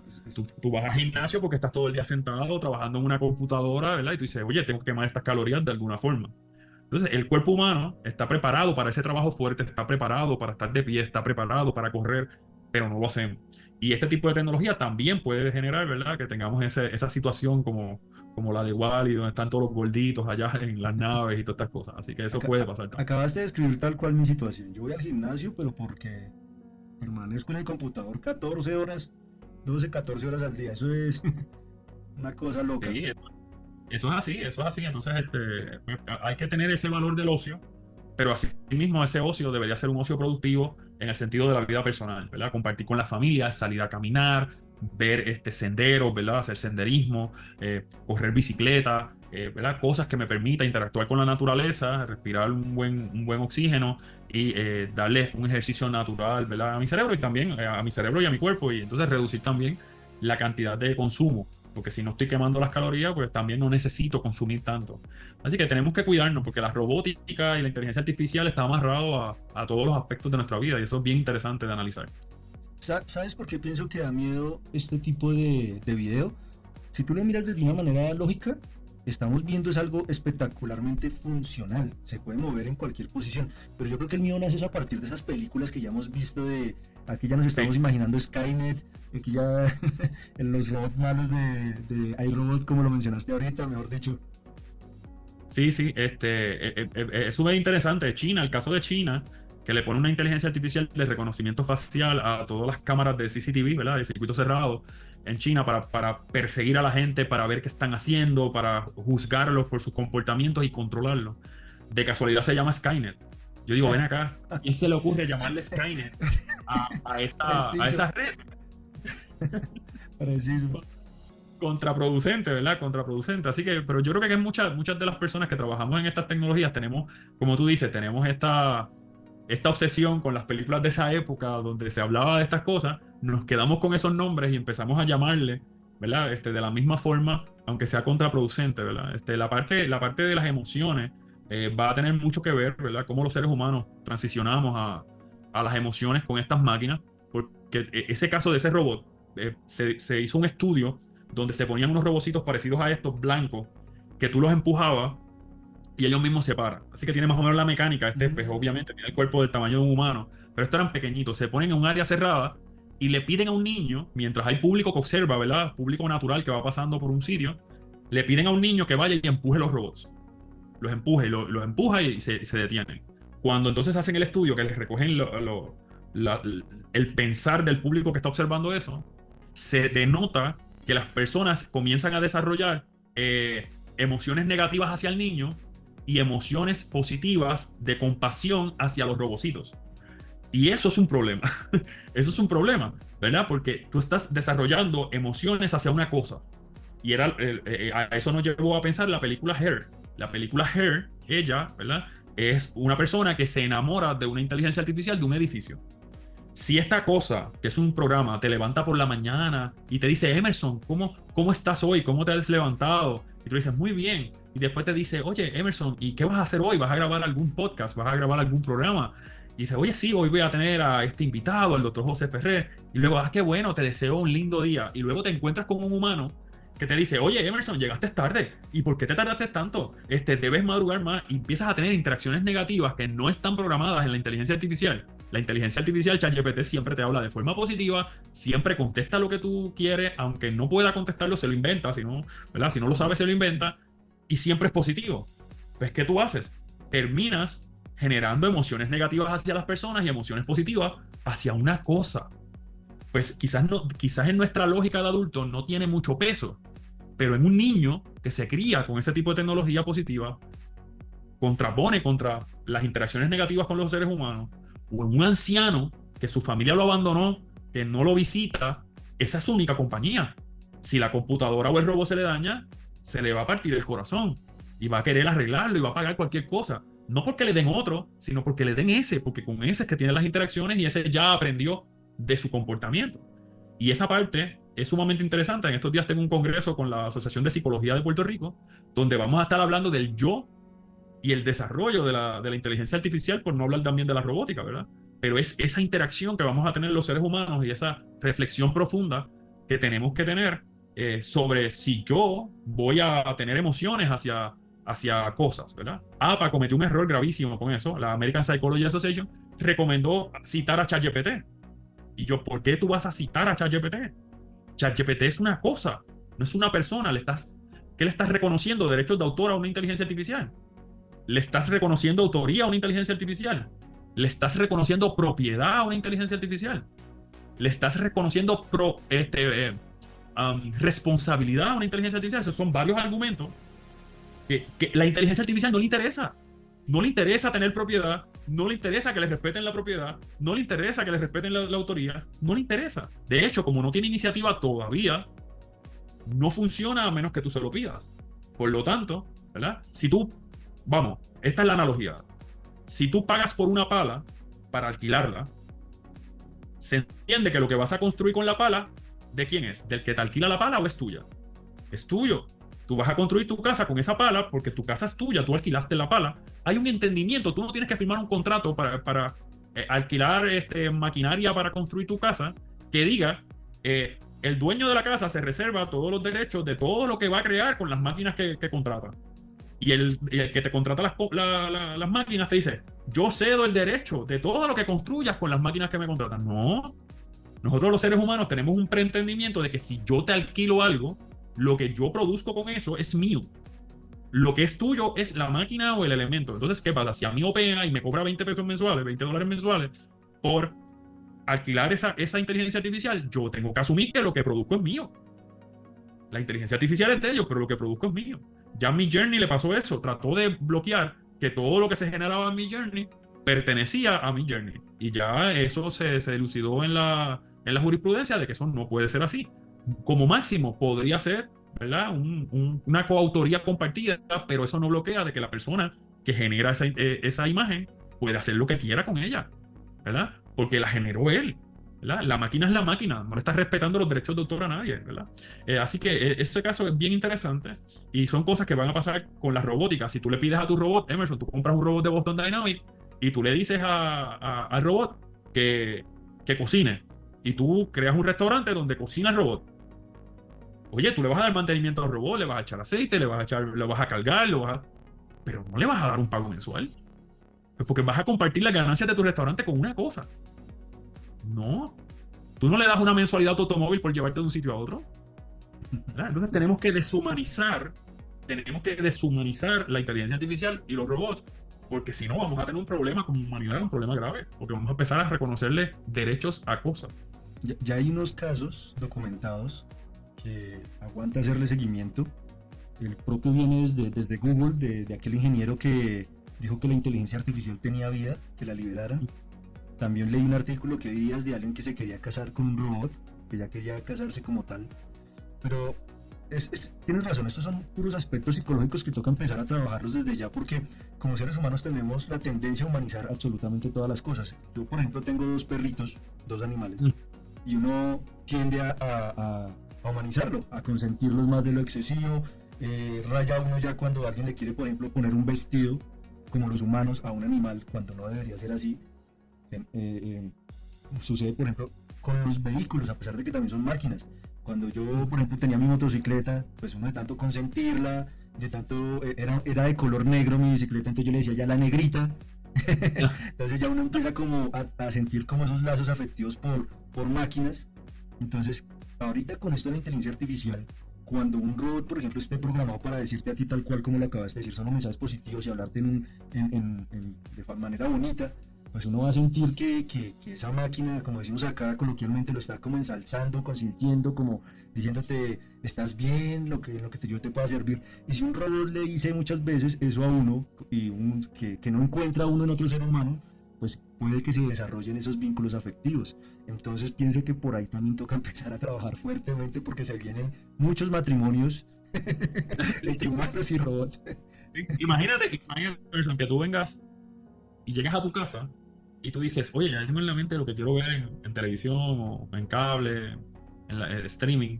Tú vas al gimnasio porque estás todo el día sentado trabajando en una computadora, ¿verdad? Y tú dices, oye, tengo que quemar estas calorías de alguna forma. Entonces, el cuerpo humano está preparado para ese trabajo fuerte, está preparado para estar de pie, está preparado para correr, pero no lo hacemos. Y este tipo de tecnología también puede generar, ¿verdad?, que tengamos esa situación como la de Wall-E, donde están todos los gorditos allá en las naves y todas estas cosas. Así que eso puede pasar también. Acabaste de describir tal cual mi situación. Yo voy al gimnasio, pero porque permanezco en el computador 14 horas, 12, 14 horas al día. Eso es una cosa loca. Sí, eso es así. Entonces, hay que tener ese valor del ocio, pero así mismo ese ocio debería ser un ocio productivo en el sentido de la vida personal, ¿verdad? Compartir con la familia, salir a caminar, ver senderos, ¿verdad? Hacer senderismo, correr bicicleta, ¿verdad? Cosas que me permitan interactuar con la naturaleza, respirar un buen oxígeno y darle un ejercicio natural, ¿verdad? A mi cerebro y también a mi cerebro y a mi cuerpo, y entonces reducir también la cantidad de consumo. Porque si no estoy quemando las calorías, pues también no necesito consumir tanto. Así que tenemos que cuidarnos porque la robótica y la inteligencia artificial está amarrado a todos los aspectos de nuestra vida, y eso es bien interesante de analizar. ¿Sabes por qué pienso que da miedo este tipo de video? Si tú lo miras desde una manera lógica, estamos viendo es algo espectacularmente funcional, se puede mover en cualquier posición, pero yo creo que el miedo nace a partir de esas películas que ya hemos visto aquí ya nos estamos imaginando Skynet, aquí ya en los robots malos de iRobot, como lo mencionaste ahorita, mejor dicho. Sí, es súper interesante. China, el caso de China, que le pone una inteligencia artificial de reconocimiento facial a todas las cámaras de CCTV, ¿verdad? De circuito cerrado en China para perseguir a la gente, para ver qué están haciendo, para juzgarlos por sus comportamientos y controlarlos. De casualidad se llama Skynet. Yo digo, ven acá, ¿a quién se le ocurre llamarle Skynet a esa red? Preciso. Contraproducente, ¿verdad? Contraproducente. Así que, pero yo creo que muchas de las personas que trabajamos en estas tecnologías tenemos, como tú dices, tenemos esta obsesión con las películas de esa época donde se hablaba de estas cosas, nos quedamos con esos nombres y empezamos a llamarle, ¿verdad? De la misma forma, aunque sea contraproducente, ¿verdad? La parte de las emociones va a tener mucho que ver, ¿verdad? Cómo los seres humanos transicionamos a las emociones con estas máquinas, porque ese caso de ese robot, se hizo un estudio donde se ponían unos robocitos parecidos a estos blancos, que tú los empujabas y ellos mismos se paran. Así que tiene más o menos la mecánica. Pues obviamente tiene el cuerpo del tamaño de un humano, pero estos eran pequeñitos. Se ponen en un área cerrada y le piden a un niño, mientras hay público que observa, ¿verdad? Público natural que va pasando por un sitio, le piden a un niño que vaya y empuje los robots. Los empuje, los empuja y se detienen. Cuando entonces hacen el estudio, que les recogen el pensar del público que está observando eso, se denota que las personas comienzan a desarrollar emociones negativas hacia el niño y emociones positivas de compasión hacia los robocitos. Y eso es un problema. Eso es un problema, ¿verdad? Porque tú estás desarrollando emociones hacia una cosa. Y a eso nos llevó a pensar la película Her. La película Her, ella, ¿verdad?, es una persona que se enamora de una inteligencia artificial de un edificio. Si esta cosa, que es un programa, te levanta por la mañana y te dice, Emerson, ¿cómo estás hoy? ¿Cómo te has levantado? Y tú dices, muy bien. Y después te dice, oye, Emerson, ¿y qué vas a hacer hoy? ¿Vas a grabar algún podcast? ¿Vas a grabar algún programa? Y dice, oye, sí, hoy voy a tener a este invitado, al doctor José Ferrer. Y luego, qué bueno, te deseo un lindo día. Y luego te encuentras con un humano que te dice, oye, Emerson, llegaste tarde. ¿Y por qué te tardaste tanto? Debes madrugar más. Y empiezas a tener interacciones negativas que no están programadas en la inteligencia artificial. La inteligencia artificial, ChatGPT, siempre te habla de forma positiva, siempre contesta lo que tú quieres, aunque no pueda contestarlo, se lo inventa, si no, ¿verdad? Si no lo sabe, se lo inventa, y siempre es positivo. Pues, ¿qué tú haces? Terminas generando emociones negativas hacia las personas y emociones positivas hacia una cosa. Pues quizás, no, quizás en nuestra lógica de adulto no tiene mucho peso, pero en un niño que se cría con ese tipo de tecnología positiva, contrapone contra las interacciones negativas con los seres humanos, o en un anciano que su familia lo abandonó, que no lo visita, esa es su única compañía. Si la computadora o el robot se le daña, se le va a partir el corazón y va a querer arreglarlo y va a pagar cualquier cosa. No porque le den otro, sino porque le den ese, porque con ese es que tiene las interacciones y ese ya aprendió de su comportamiento. Y esa parte es sumamente interesante. En estos días tengo un congreso con la Asociación de Psicología de Puerto Rico, donde vamos a estar hablando del yo y el desarrollo de la inteligencia artificial, por no hablar también de la robótica, ¿verdad? Pero es esa interacción que vamos a tener los seres humanos y esa reflexión profunda que tenemos que tener sobre si yo voy a tener emociones hacia cosas, ¿verdad? APA cometió un error gravísimo con eso. La American Psychology Association recomendó citar a ChatGPT. Y yo, ¿por qué tú vas a citar a ChatGPT? ChatGPT es una cosa, no es una persona. ¿Qué le estás reconociendo? ¿Derechos de autor a una inteligencia artificial? ¿Le estás reconociendo autoría a una inteligencia artificial? ¿Le estás reconociendo propiedad a una inteligencia artificial? ¿Le estás reconociendo responsabilidad a una inteligencia artificial? Esos son varios argumentos que la inteligencia artificial no le interesa. No le interesa tener propiedad, no le interesa que le respeten la propiedad, no le interesa que le respeten la autoría, no le interesa. De hecho, como no tiene iniciativa todavía, no funciona a menos que tú se lo pidas. Por lo tanto, ¿verdad? Vamos, esta es la analogía. Si tú pagas por una pala para alquilarla, se entiende que lo que vas a construir con la pala, ¿de quién es? ¿Del que te alquila la pala o es tuya? Es tuyo. Tú vas a construir tu casa con esa pala porque tu casa es tuya, tú alquilaste la pala. Hay un entendimiento, tú no tienes que firmar un contrato para alquilar maquinaria para construir tu casa que diga, el dueño de la casa se reserva todos los derechos de todo lo que va a crear con las máquinas que contrata. Y el que te contrata las máquinas te dice, yo cedo el derecho de todo lo que construyas con las máquinas que me contratan. No, nosotros los seres humanos tenemos un preentendimiento de que si yo te alquilo algo, lo que yo produzco con eso es mío. Lo que es tuyo es la máquina o el elemento. Entonces, ¿qué pasa? Si a mí OPEA y me cobra 20 pesos mensuales, $20 mensuales por alquilar esa inteligencia artificial, yo tengo que asumir que lo que produzco es mío. La inteligencia artificial es de ellos, pero lo que produzco es mío. Ya a Midjourney le pasó eso. Trató de bloquear que todo lo que se generaba en Midjourney pertenecía a Midjourney. Y ya eso se dilucidó en la jurisprudencia de que eso no puede ser así. Como máximo podría ser, ¿verdad? Una coautoría compartida, pero eso no bloquea de que la persona que genera esa imagen puede hacer lo que quiera con ella, ¿verdad? Porque la generó él, ¿verdad? La máquina es la máquina, no le está respetando los derechos de autor a nadie, ¿verdad? Así que ese caso es bien interesante y son cosas que van a pasar con la robótica. Si tú le pides a tu robot, Emerson, tú compras un robot de Boston Dynamics y tú le dices al robot que cocine y tú creas un restaurante donde cocina el robot. Oye, tú le vas a dar mantenimiento al robot, le vas a echar aceite, lo vas a cargar, pero no le vas a dar un pago mensual. Pues porque vas a compartir las ganancias de tu restaurante con una cosa. No. Tú no le das una mensualidad a tu automóvil por llevarte de un sitio a otro. ¿Verdad? Entonces tenemos que deshumanizar la inteligencia artificial y los robots, porque si no vamos a tener un problema como humanidad, un problema grave, porque vamos a empezar a reconocerle derechos a cosas. Ya hay unos casos documentados que aguanta hacerle seguimiento. El propio viene desde Google, de aquel ingeniero que dijo que la inteligencia artificial tenía vida, que la liberaran. También leí un artículo que vi de alguien que se quería casar con un robot, que ya quería casarse como tal. Pero tienes razón, estos son puros aspectos psicológicos que toca empezar a trabajarlos desde ya, porque como seres humanos tenemos la tendencia a humanizar absolutamente todas las cosas. Yo, por ejemplo, tengo dos perritos, dos animales, y uno tiende a humanizarlo, a consentirlos más de lo excesivo. Raya uno ya cuando alguien le quiere, por ejemplo, poner un vestido como los humanos a un animal, cuando no debería ser así. Sucede, por ejemplo, con los vehículos, a pesar de que también son máquinas. Cuando yo, por ejemplo, tenía mi motocicleta, pues uno de tanto consentirla, de tanto, era de color negro mi bicicleta, entonces yo le decía ya la negrita. Entonces ya uno empieza como a sentir como esos lazos afectivos por máquinas. Entonces, ahorita con esto de la inteligencia artificial, cuando un robot, por ejemplo, esté programado para decirte a ti tal cual como lo acabas de decir, solo mensajes positivos y hablarte de manera bonita, pues uno va a sentir que esa máquina, como decimos acá coloquialmente, lo está como ensalzando, consintiendo, como diciéndote, estás bien, yo te pueda servir. Y si un robot le dice muchas veces eso a uno, y que no encuentra a uno en otro ser humano, pues puede que se desarrollen esos vínculos afectivos. Entonces pienso que por ahí también toca empezar a trabajar fuertemente porque se vienen muchos matrimonios entre humanos y robots. Imagínate, Person, que tú vengas y llegas a tu casa y tú dices, oye, ya tengo en la mente lo que quiero ver en televisión o en cable, en streaming.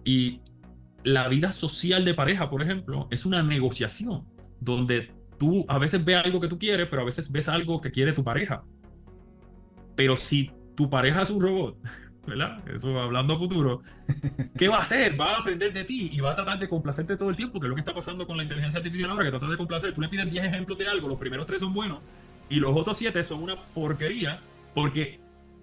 Y la vida social de pareja, por ejemplo, es una negociación donde tú a veces ves algo que tú quieres, pero a veces ves algo que quiere tu pareja. Pero si tu pareja es un robot, ¿verdad? Eso hablando a futuro, ¿qué va a hacer? Va a aprender de ti y va a tratar de complacerte todo el tiempo, que es lo que está pasando con la inteligencia artificial ahora, que trata de complacer. Tú le pides 10 ejemplos de algo, los primeros 3 son buenos y los otros 7 son una porquería porque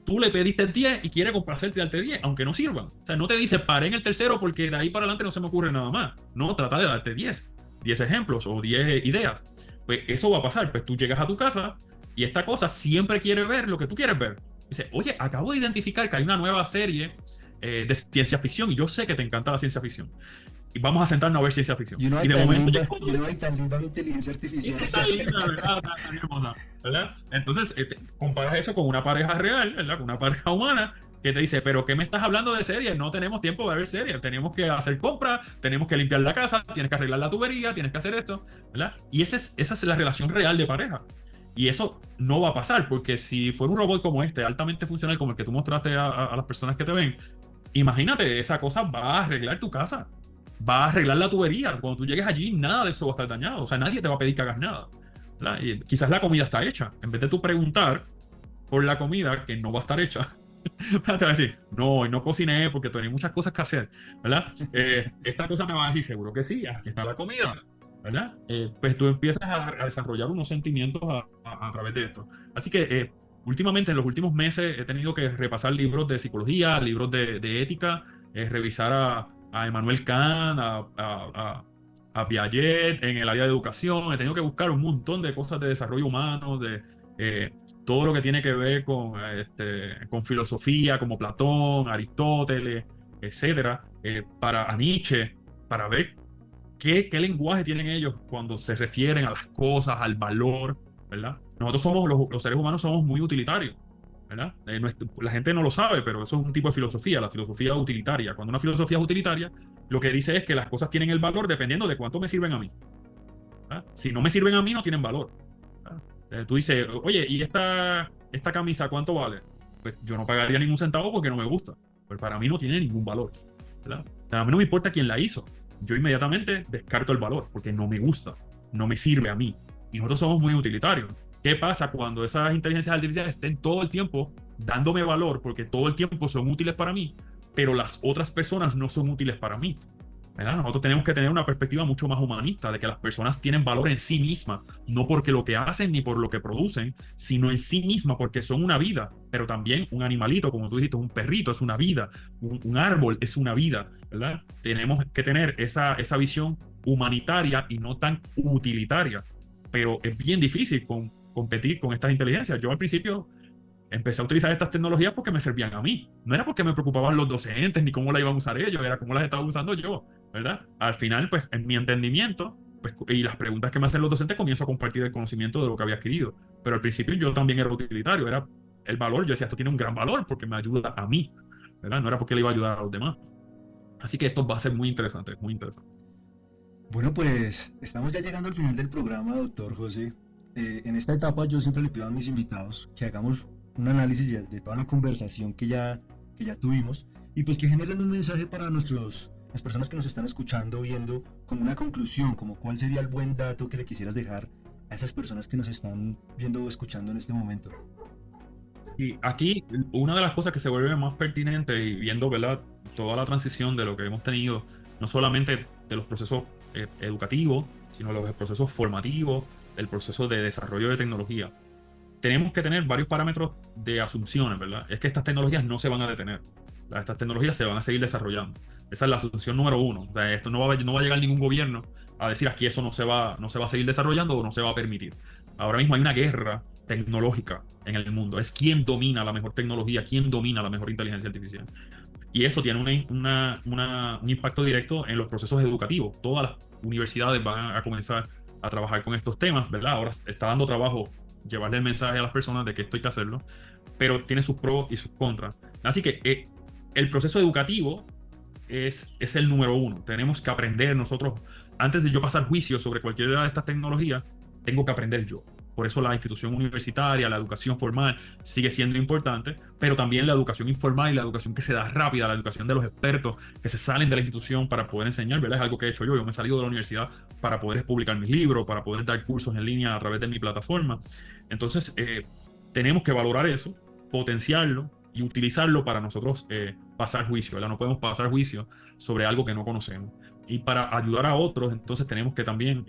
tú le pediste 10 y quiere complacerte y darte 10, aunque no sirvan. O sea, no te dice paré en el tercero porque de ahí para adelante no se me ocurre nada más. No, trata de darte 10 ejemplos o 10 ideas. Pues eso va a pasar. Pues tú llegas a tu casa y esta cosa siempre quiere ver lo que tú quieres ver. Dice, oye, acabo de identificar que hay una nueva serie de ciencia ficción y yo sé que te encanta la ciencia ficción. Y vamos a sentarnos a ver ciencia ficción. Y de momento no hay tan linda mi inteligencia artificial. es tan linda, ¿verdad? Tan hermosa, ¿verdad? Entonces, comparas eso con una pareja real, ¿verdad? Con una pareja humana que te dice, pero ¿qué me estás hablando de series? No tenemos tiempo de ver series. Tenemos que hacer compras, tenemos que limpiar la casa, tienes que arreglar la tubería, tienes que hacer esto, ¿verdad? Y esa es la relación real de pareja. Y eso no va a pasar, porque si fuera un robot como este, altamente funcional, como el que tú mostraste a las personas que te ven, imagínate, esa cosa va a arreglar tu casa, va a arreglar la tubería. Cuando tú llegues allí, nada de eso va a estar dañado. O sea, nadie te va a pedir que hagas nada, ¿verdad? Y quizás la comida está hecha. En vez de tú preguntar por la comida que no va a estar hecha, te va a decir, no, no cociné porque tenía muchas cosas que hacer, ¿verdad? Esta cosa me va a decir, seguro que sí, aquí está la comida, ¿verdad? Pues tú empiezas a desarrollar unos sentimientos a través de esto. Así que últimamente, en los últimos meses, he tenido que repasar libros de psicología, libros de ética, revisar a Emmanuel Kant, a Piaget en el área de educación. He tenido que buscar un montón de cosas de desarrollo humano, de todo lo que tiene que ver con filosofía, como Platón, Aristóteles, etcétera, para Nietzsche, para ver qué lenguaje tienen ellos cuando se refieren a las cosas, al valor, ¿verdad? Nosotros somos, los seres humanos somos muy utilitarios, ¿verdad? La gente no lo sabe, pero eso es un tipo de filosofía, la filosofía utilitaria. Cuando una filosofía es utilitaria, lo que dice es que las cosas tienen el valor dependiendo de cuánto me sirven a mí, ¿verdad? Si no me sirven a mí, no tienen valor, ¿verdad? Tú dices, oye, ¿y esta camisa cuánto vale? Pues yo no pagaría ningún centavo porque no me gusta. Pues para mí no tiene ningún valor, ¿verdad? O sea, a mí no me importa quién la hizo. Yo inmediatamente descarto el valor porque no me gusta, no me sirve a mí. Y nosotros somos muy utilitarios. ¿Qué pasa cuando esas inteligencias artificiales estén todo el tiempo dándome valor porque todo el tiempo son útiles para mí, pero las otras personas no son útiles para mí? ¿Verdad? Nosotros tenemos que tener una perspectiva mucho más humanista de que las personas tienen valor en sí mismas, no porque lo que hacen ni por lo que producen, sino en sí mismas porque son una vida, pero también un animalito, como tú dijiste, un perrito es una vida, un árbol es una vida, ¿verdad? Tenemos que tener esa visión humanitaria y no tan utilitaria, pero es bien difícil competir con estas inteligencias. Yo al principio empecé a utilizar estas tecnologías porque me servían a mí. No era porque me preocupaban los docentes ni cómo las iban a usar ellos, era cómo las estaba usando yo, ¿verdad? Al final, pues, en mi entendimiento, pues, y las preguntas que me hacen los docentes, comienzo a compartir el conocimiento de lo que había adquirido. Pero al principio yo también era utilitario, era el valor. Yo decía, esto tiene un gran valor porque me ayuda a mí, ¿verdad? No era porque le iba a ayudar a los demás. Así que esto va a ser muy interesante, muy interesante. Bueno, pues estamos ya llegando al final del programa, doctor José. En esta etapa yo siempre le pido a mis invitados que hagamos un análisis de toda la conversación que ya tuvimos y pues que generen un mensaje para las personas que nos están escuchando, viendo, como una conclusión, como cuál sería el buen dato que le quisieras dejar a esas personas que nos están viendo o escuchando en este momento. Y aquí una de las cosas que se vuelve más pertinente y viendo, ¿verdad? Toda la transición de lo que hemos tenido, no solamente de los procesos educativos, sino los procesos formativos, el proceso de desarrollo de tecnología. Tenemos que tener varios parámetros de asunciones, ¿verdad? Es que estas tecnologías no se van a detener. Estas tecnologías se van a seguir desarrollando. Esa es la asunción número uno. O sea, esto no va a llegar ningún gobierno a decir aquí eso no se va a seguir desarrollando o no se va a permitir. Ahora mismo hay una guerra tecnológica en el mundo. Es quién domina la mejor tecnología, quién domina la mejor inteligencia artificial. Y eso tiene un impacto directo en los procesos educativos. Todas las universidades van a comenzar a trabajar con estos temas, ¿verdad? Ahora está dando trabajo llevarle el mensaje a las personas de que esto hay que hacerlo, pero tiene sus pros y sus contras. Así que el proceso educativo es el número uno. Tenemos que aprender nosotros, antes de yo pasar juicio sobre cualquiera de estas tecnologías, tengo que aprender yo. Por eso la institución universitaria, la educación formal sigue siendo importante, pero también la educación informal y la educación que se da rápida, la educación de los expertos que se salen de la institución para poder enseñar, ¿verdad? Es algo que he hecho yo. Yo me he salido de la universidad para poder publicar mis libros, para poder dar cursos en línea a través de mi plataforma. Entonces, tenemos que valorar eso, potenciarlo y utilizarlo para nosotros pasar juicio, ¿verdad? No podemos pasar juicio sobre algo que no conocemos. Y para ayudar a otros, entonces tenemos que también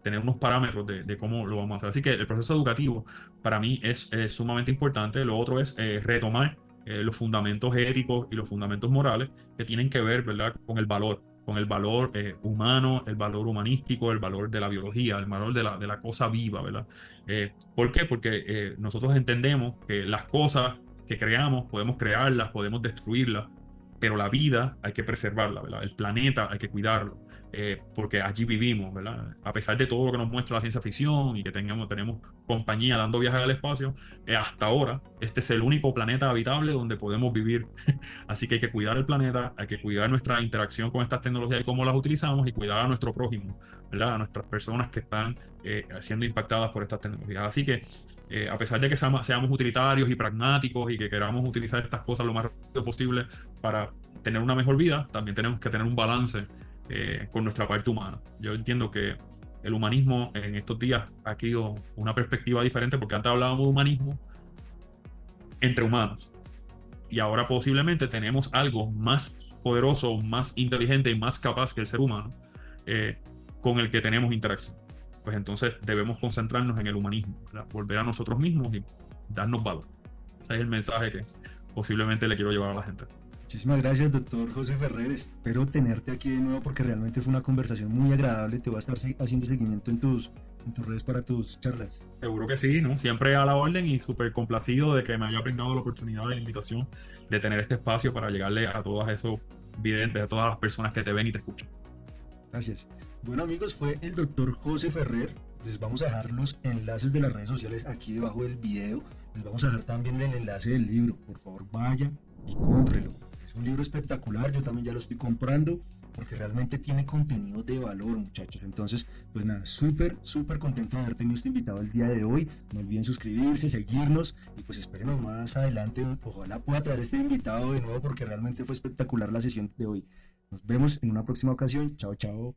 tener unos parámetros de cómo lo vamos a hacer. Así que el proceso educativo para mí es sumamente importante. Lo otro es retomar los fundamentos éticos y los fundamentos morales que tienen que ver, ¿verdad?, con el valor humano, el valor humanístico, el valor de la biología, el valor de la cosa viva, ¿verdad? ¿Por qué? Porque nosotros entendemos que las cosas que creamos, podemos crearlas, podemos destruirlas, pero la vida hay que preservarla, ¿verdad? El planeta hay que cuidarlo, porque allí vivimos, ¿verdad? A pesar de todo lo que nos muestra la ciencia ficción y que tenemos compañía dando viajes al espacio, hasta ahora este es el único planeta habitable donde podemos vivir. Así que hay que cuidar el planeta, hay que cuidar nuestra interacción con estas tecnologías y cómo las utilizamos y cuidar a nuestro prójimo, ¿verdad? A nuestras personas que están siendo impactadas por estas tecnologías. Así que a pesar de que seamos utilitarios y pragmáticos y que queramos utilizar estas cosas lo más rápido posible para tener una mejor vida, también tenemos que tener un balance con nuestra parte humana. Yo entiendo que el humanismo en estos días ha adquirido una perspectiva diferente porque antes hablábamos de humanismo entre humanos y ahora posiblemente tenemos algo más poderoso, más inteligente y más capaz que el ser humano eh, con el que tenemos interacción. Pues entonces debemos concentrarnos en el humanismo, ¿verdad? Volver a nosotros mismos y darnos valor. Ese es el mensaje que posiblemente le quiero llevar a la gente. Muchísimas gracias, doctor José Ferrer. Espero tenerte aquí de nuevo porque realmente fue una conversación muy agradable. Te voy a estar haciendo seguimiento en tus redes para tus charlas. Seguro que sí, ¿no? Siempre a la orden y súper complacido de que me haya brindado la oportunidad y la invitación de tener este espacio para llegarle a todos esos videntes, a todas las personas que te ven y te escuchan. Gracias. Bueno, amigos, fue el doctor José Ferrer. Les vamos a dejar los enlaces de las redes sociales aquí debajo del video. Les vamos a dejar también el enlace del libro. Por favor, vaya y cómprelo. Es un libro espectacular. Yo también ya lo estoy comprando porque realmente tiene contenido de valor, muchachos. Entonces, pues nada, súper contento de haber tenido este invitado el día de hoy. No olviden suscribirse, seguirnos y pues espérenos más adelante. Ojalá pueda traer este invitado de nuevo porque realmente fue espectacular la sesión de hoy. Nos vemos en una próxima ocasión. Chao, chao.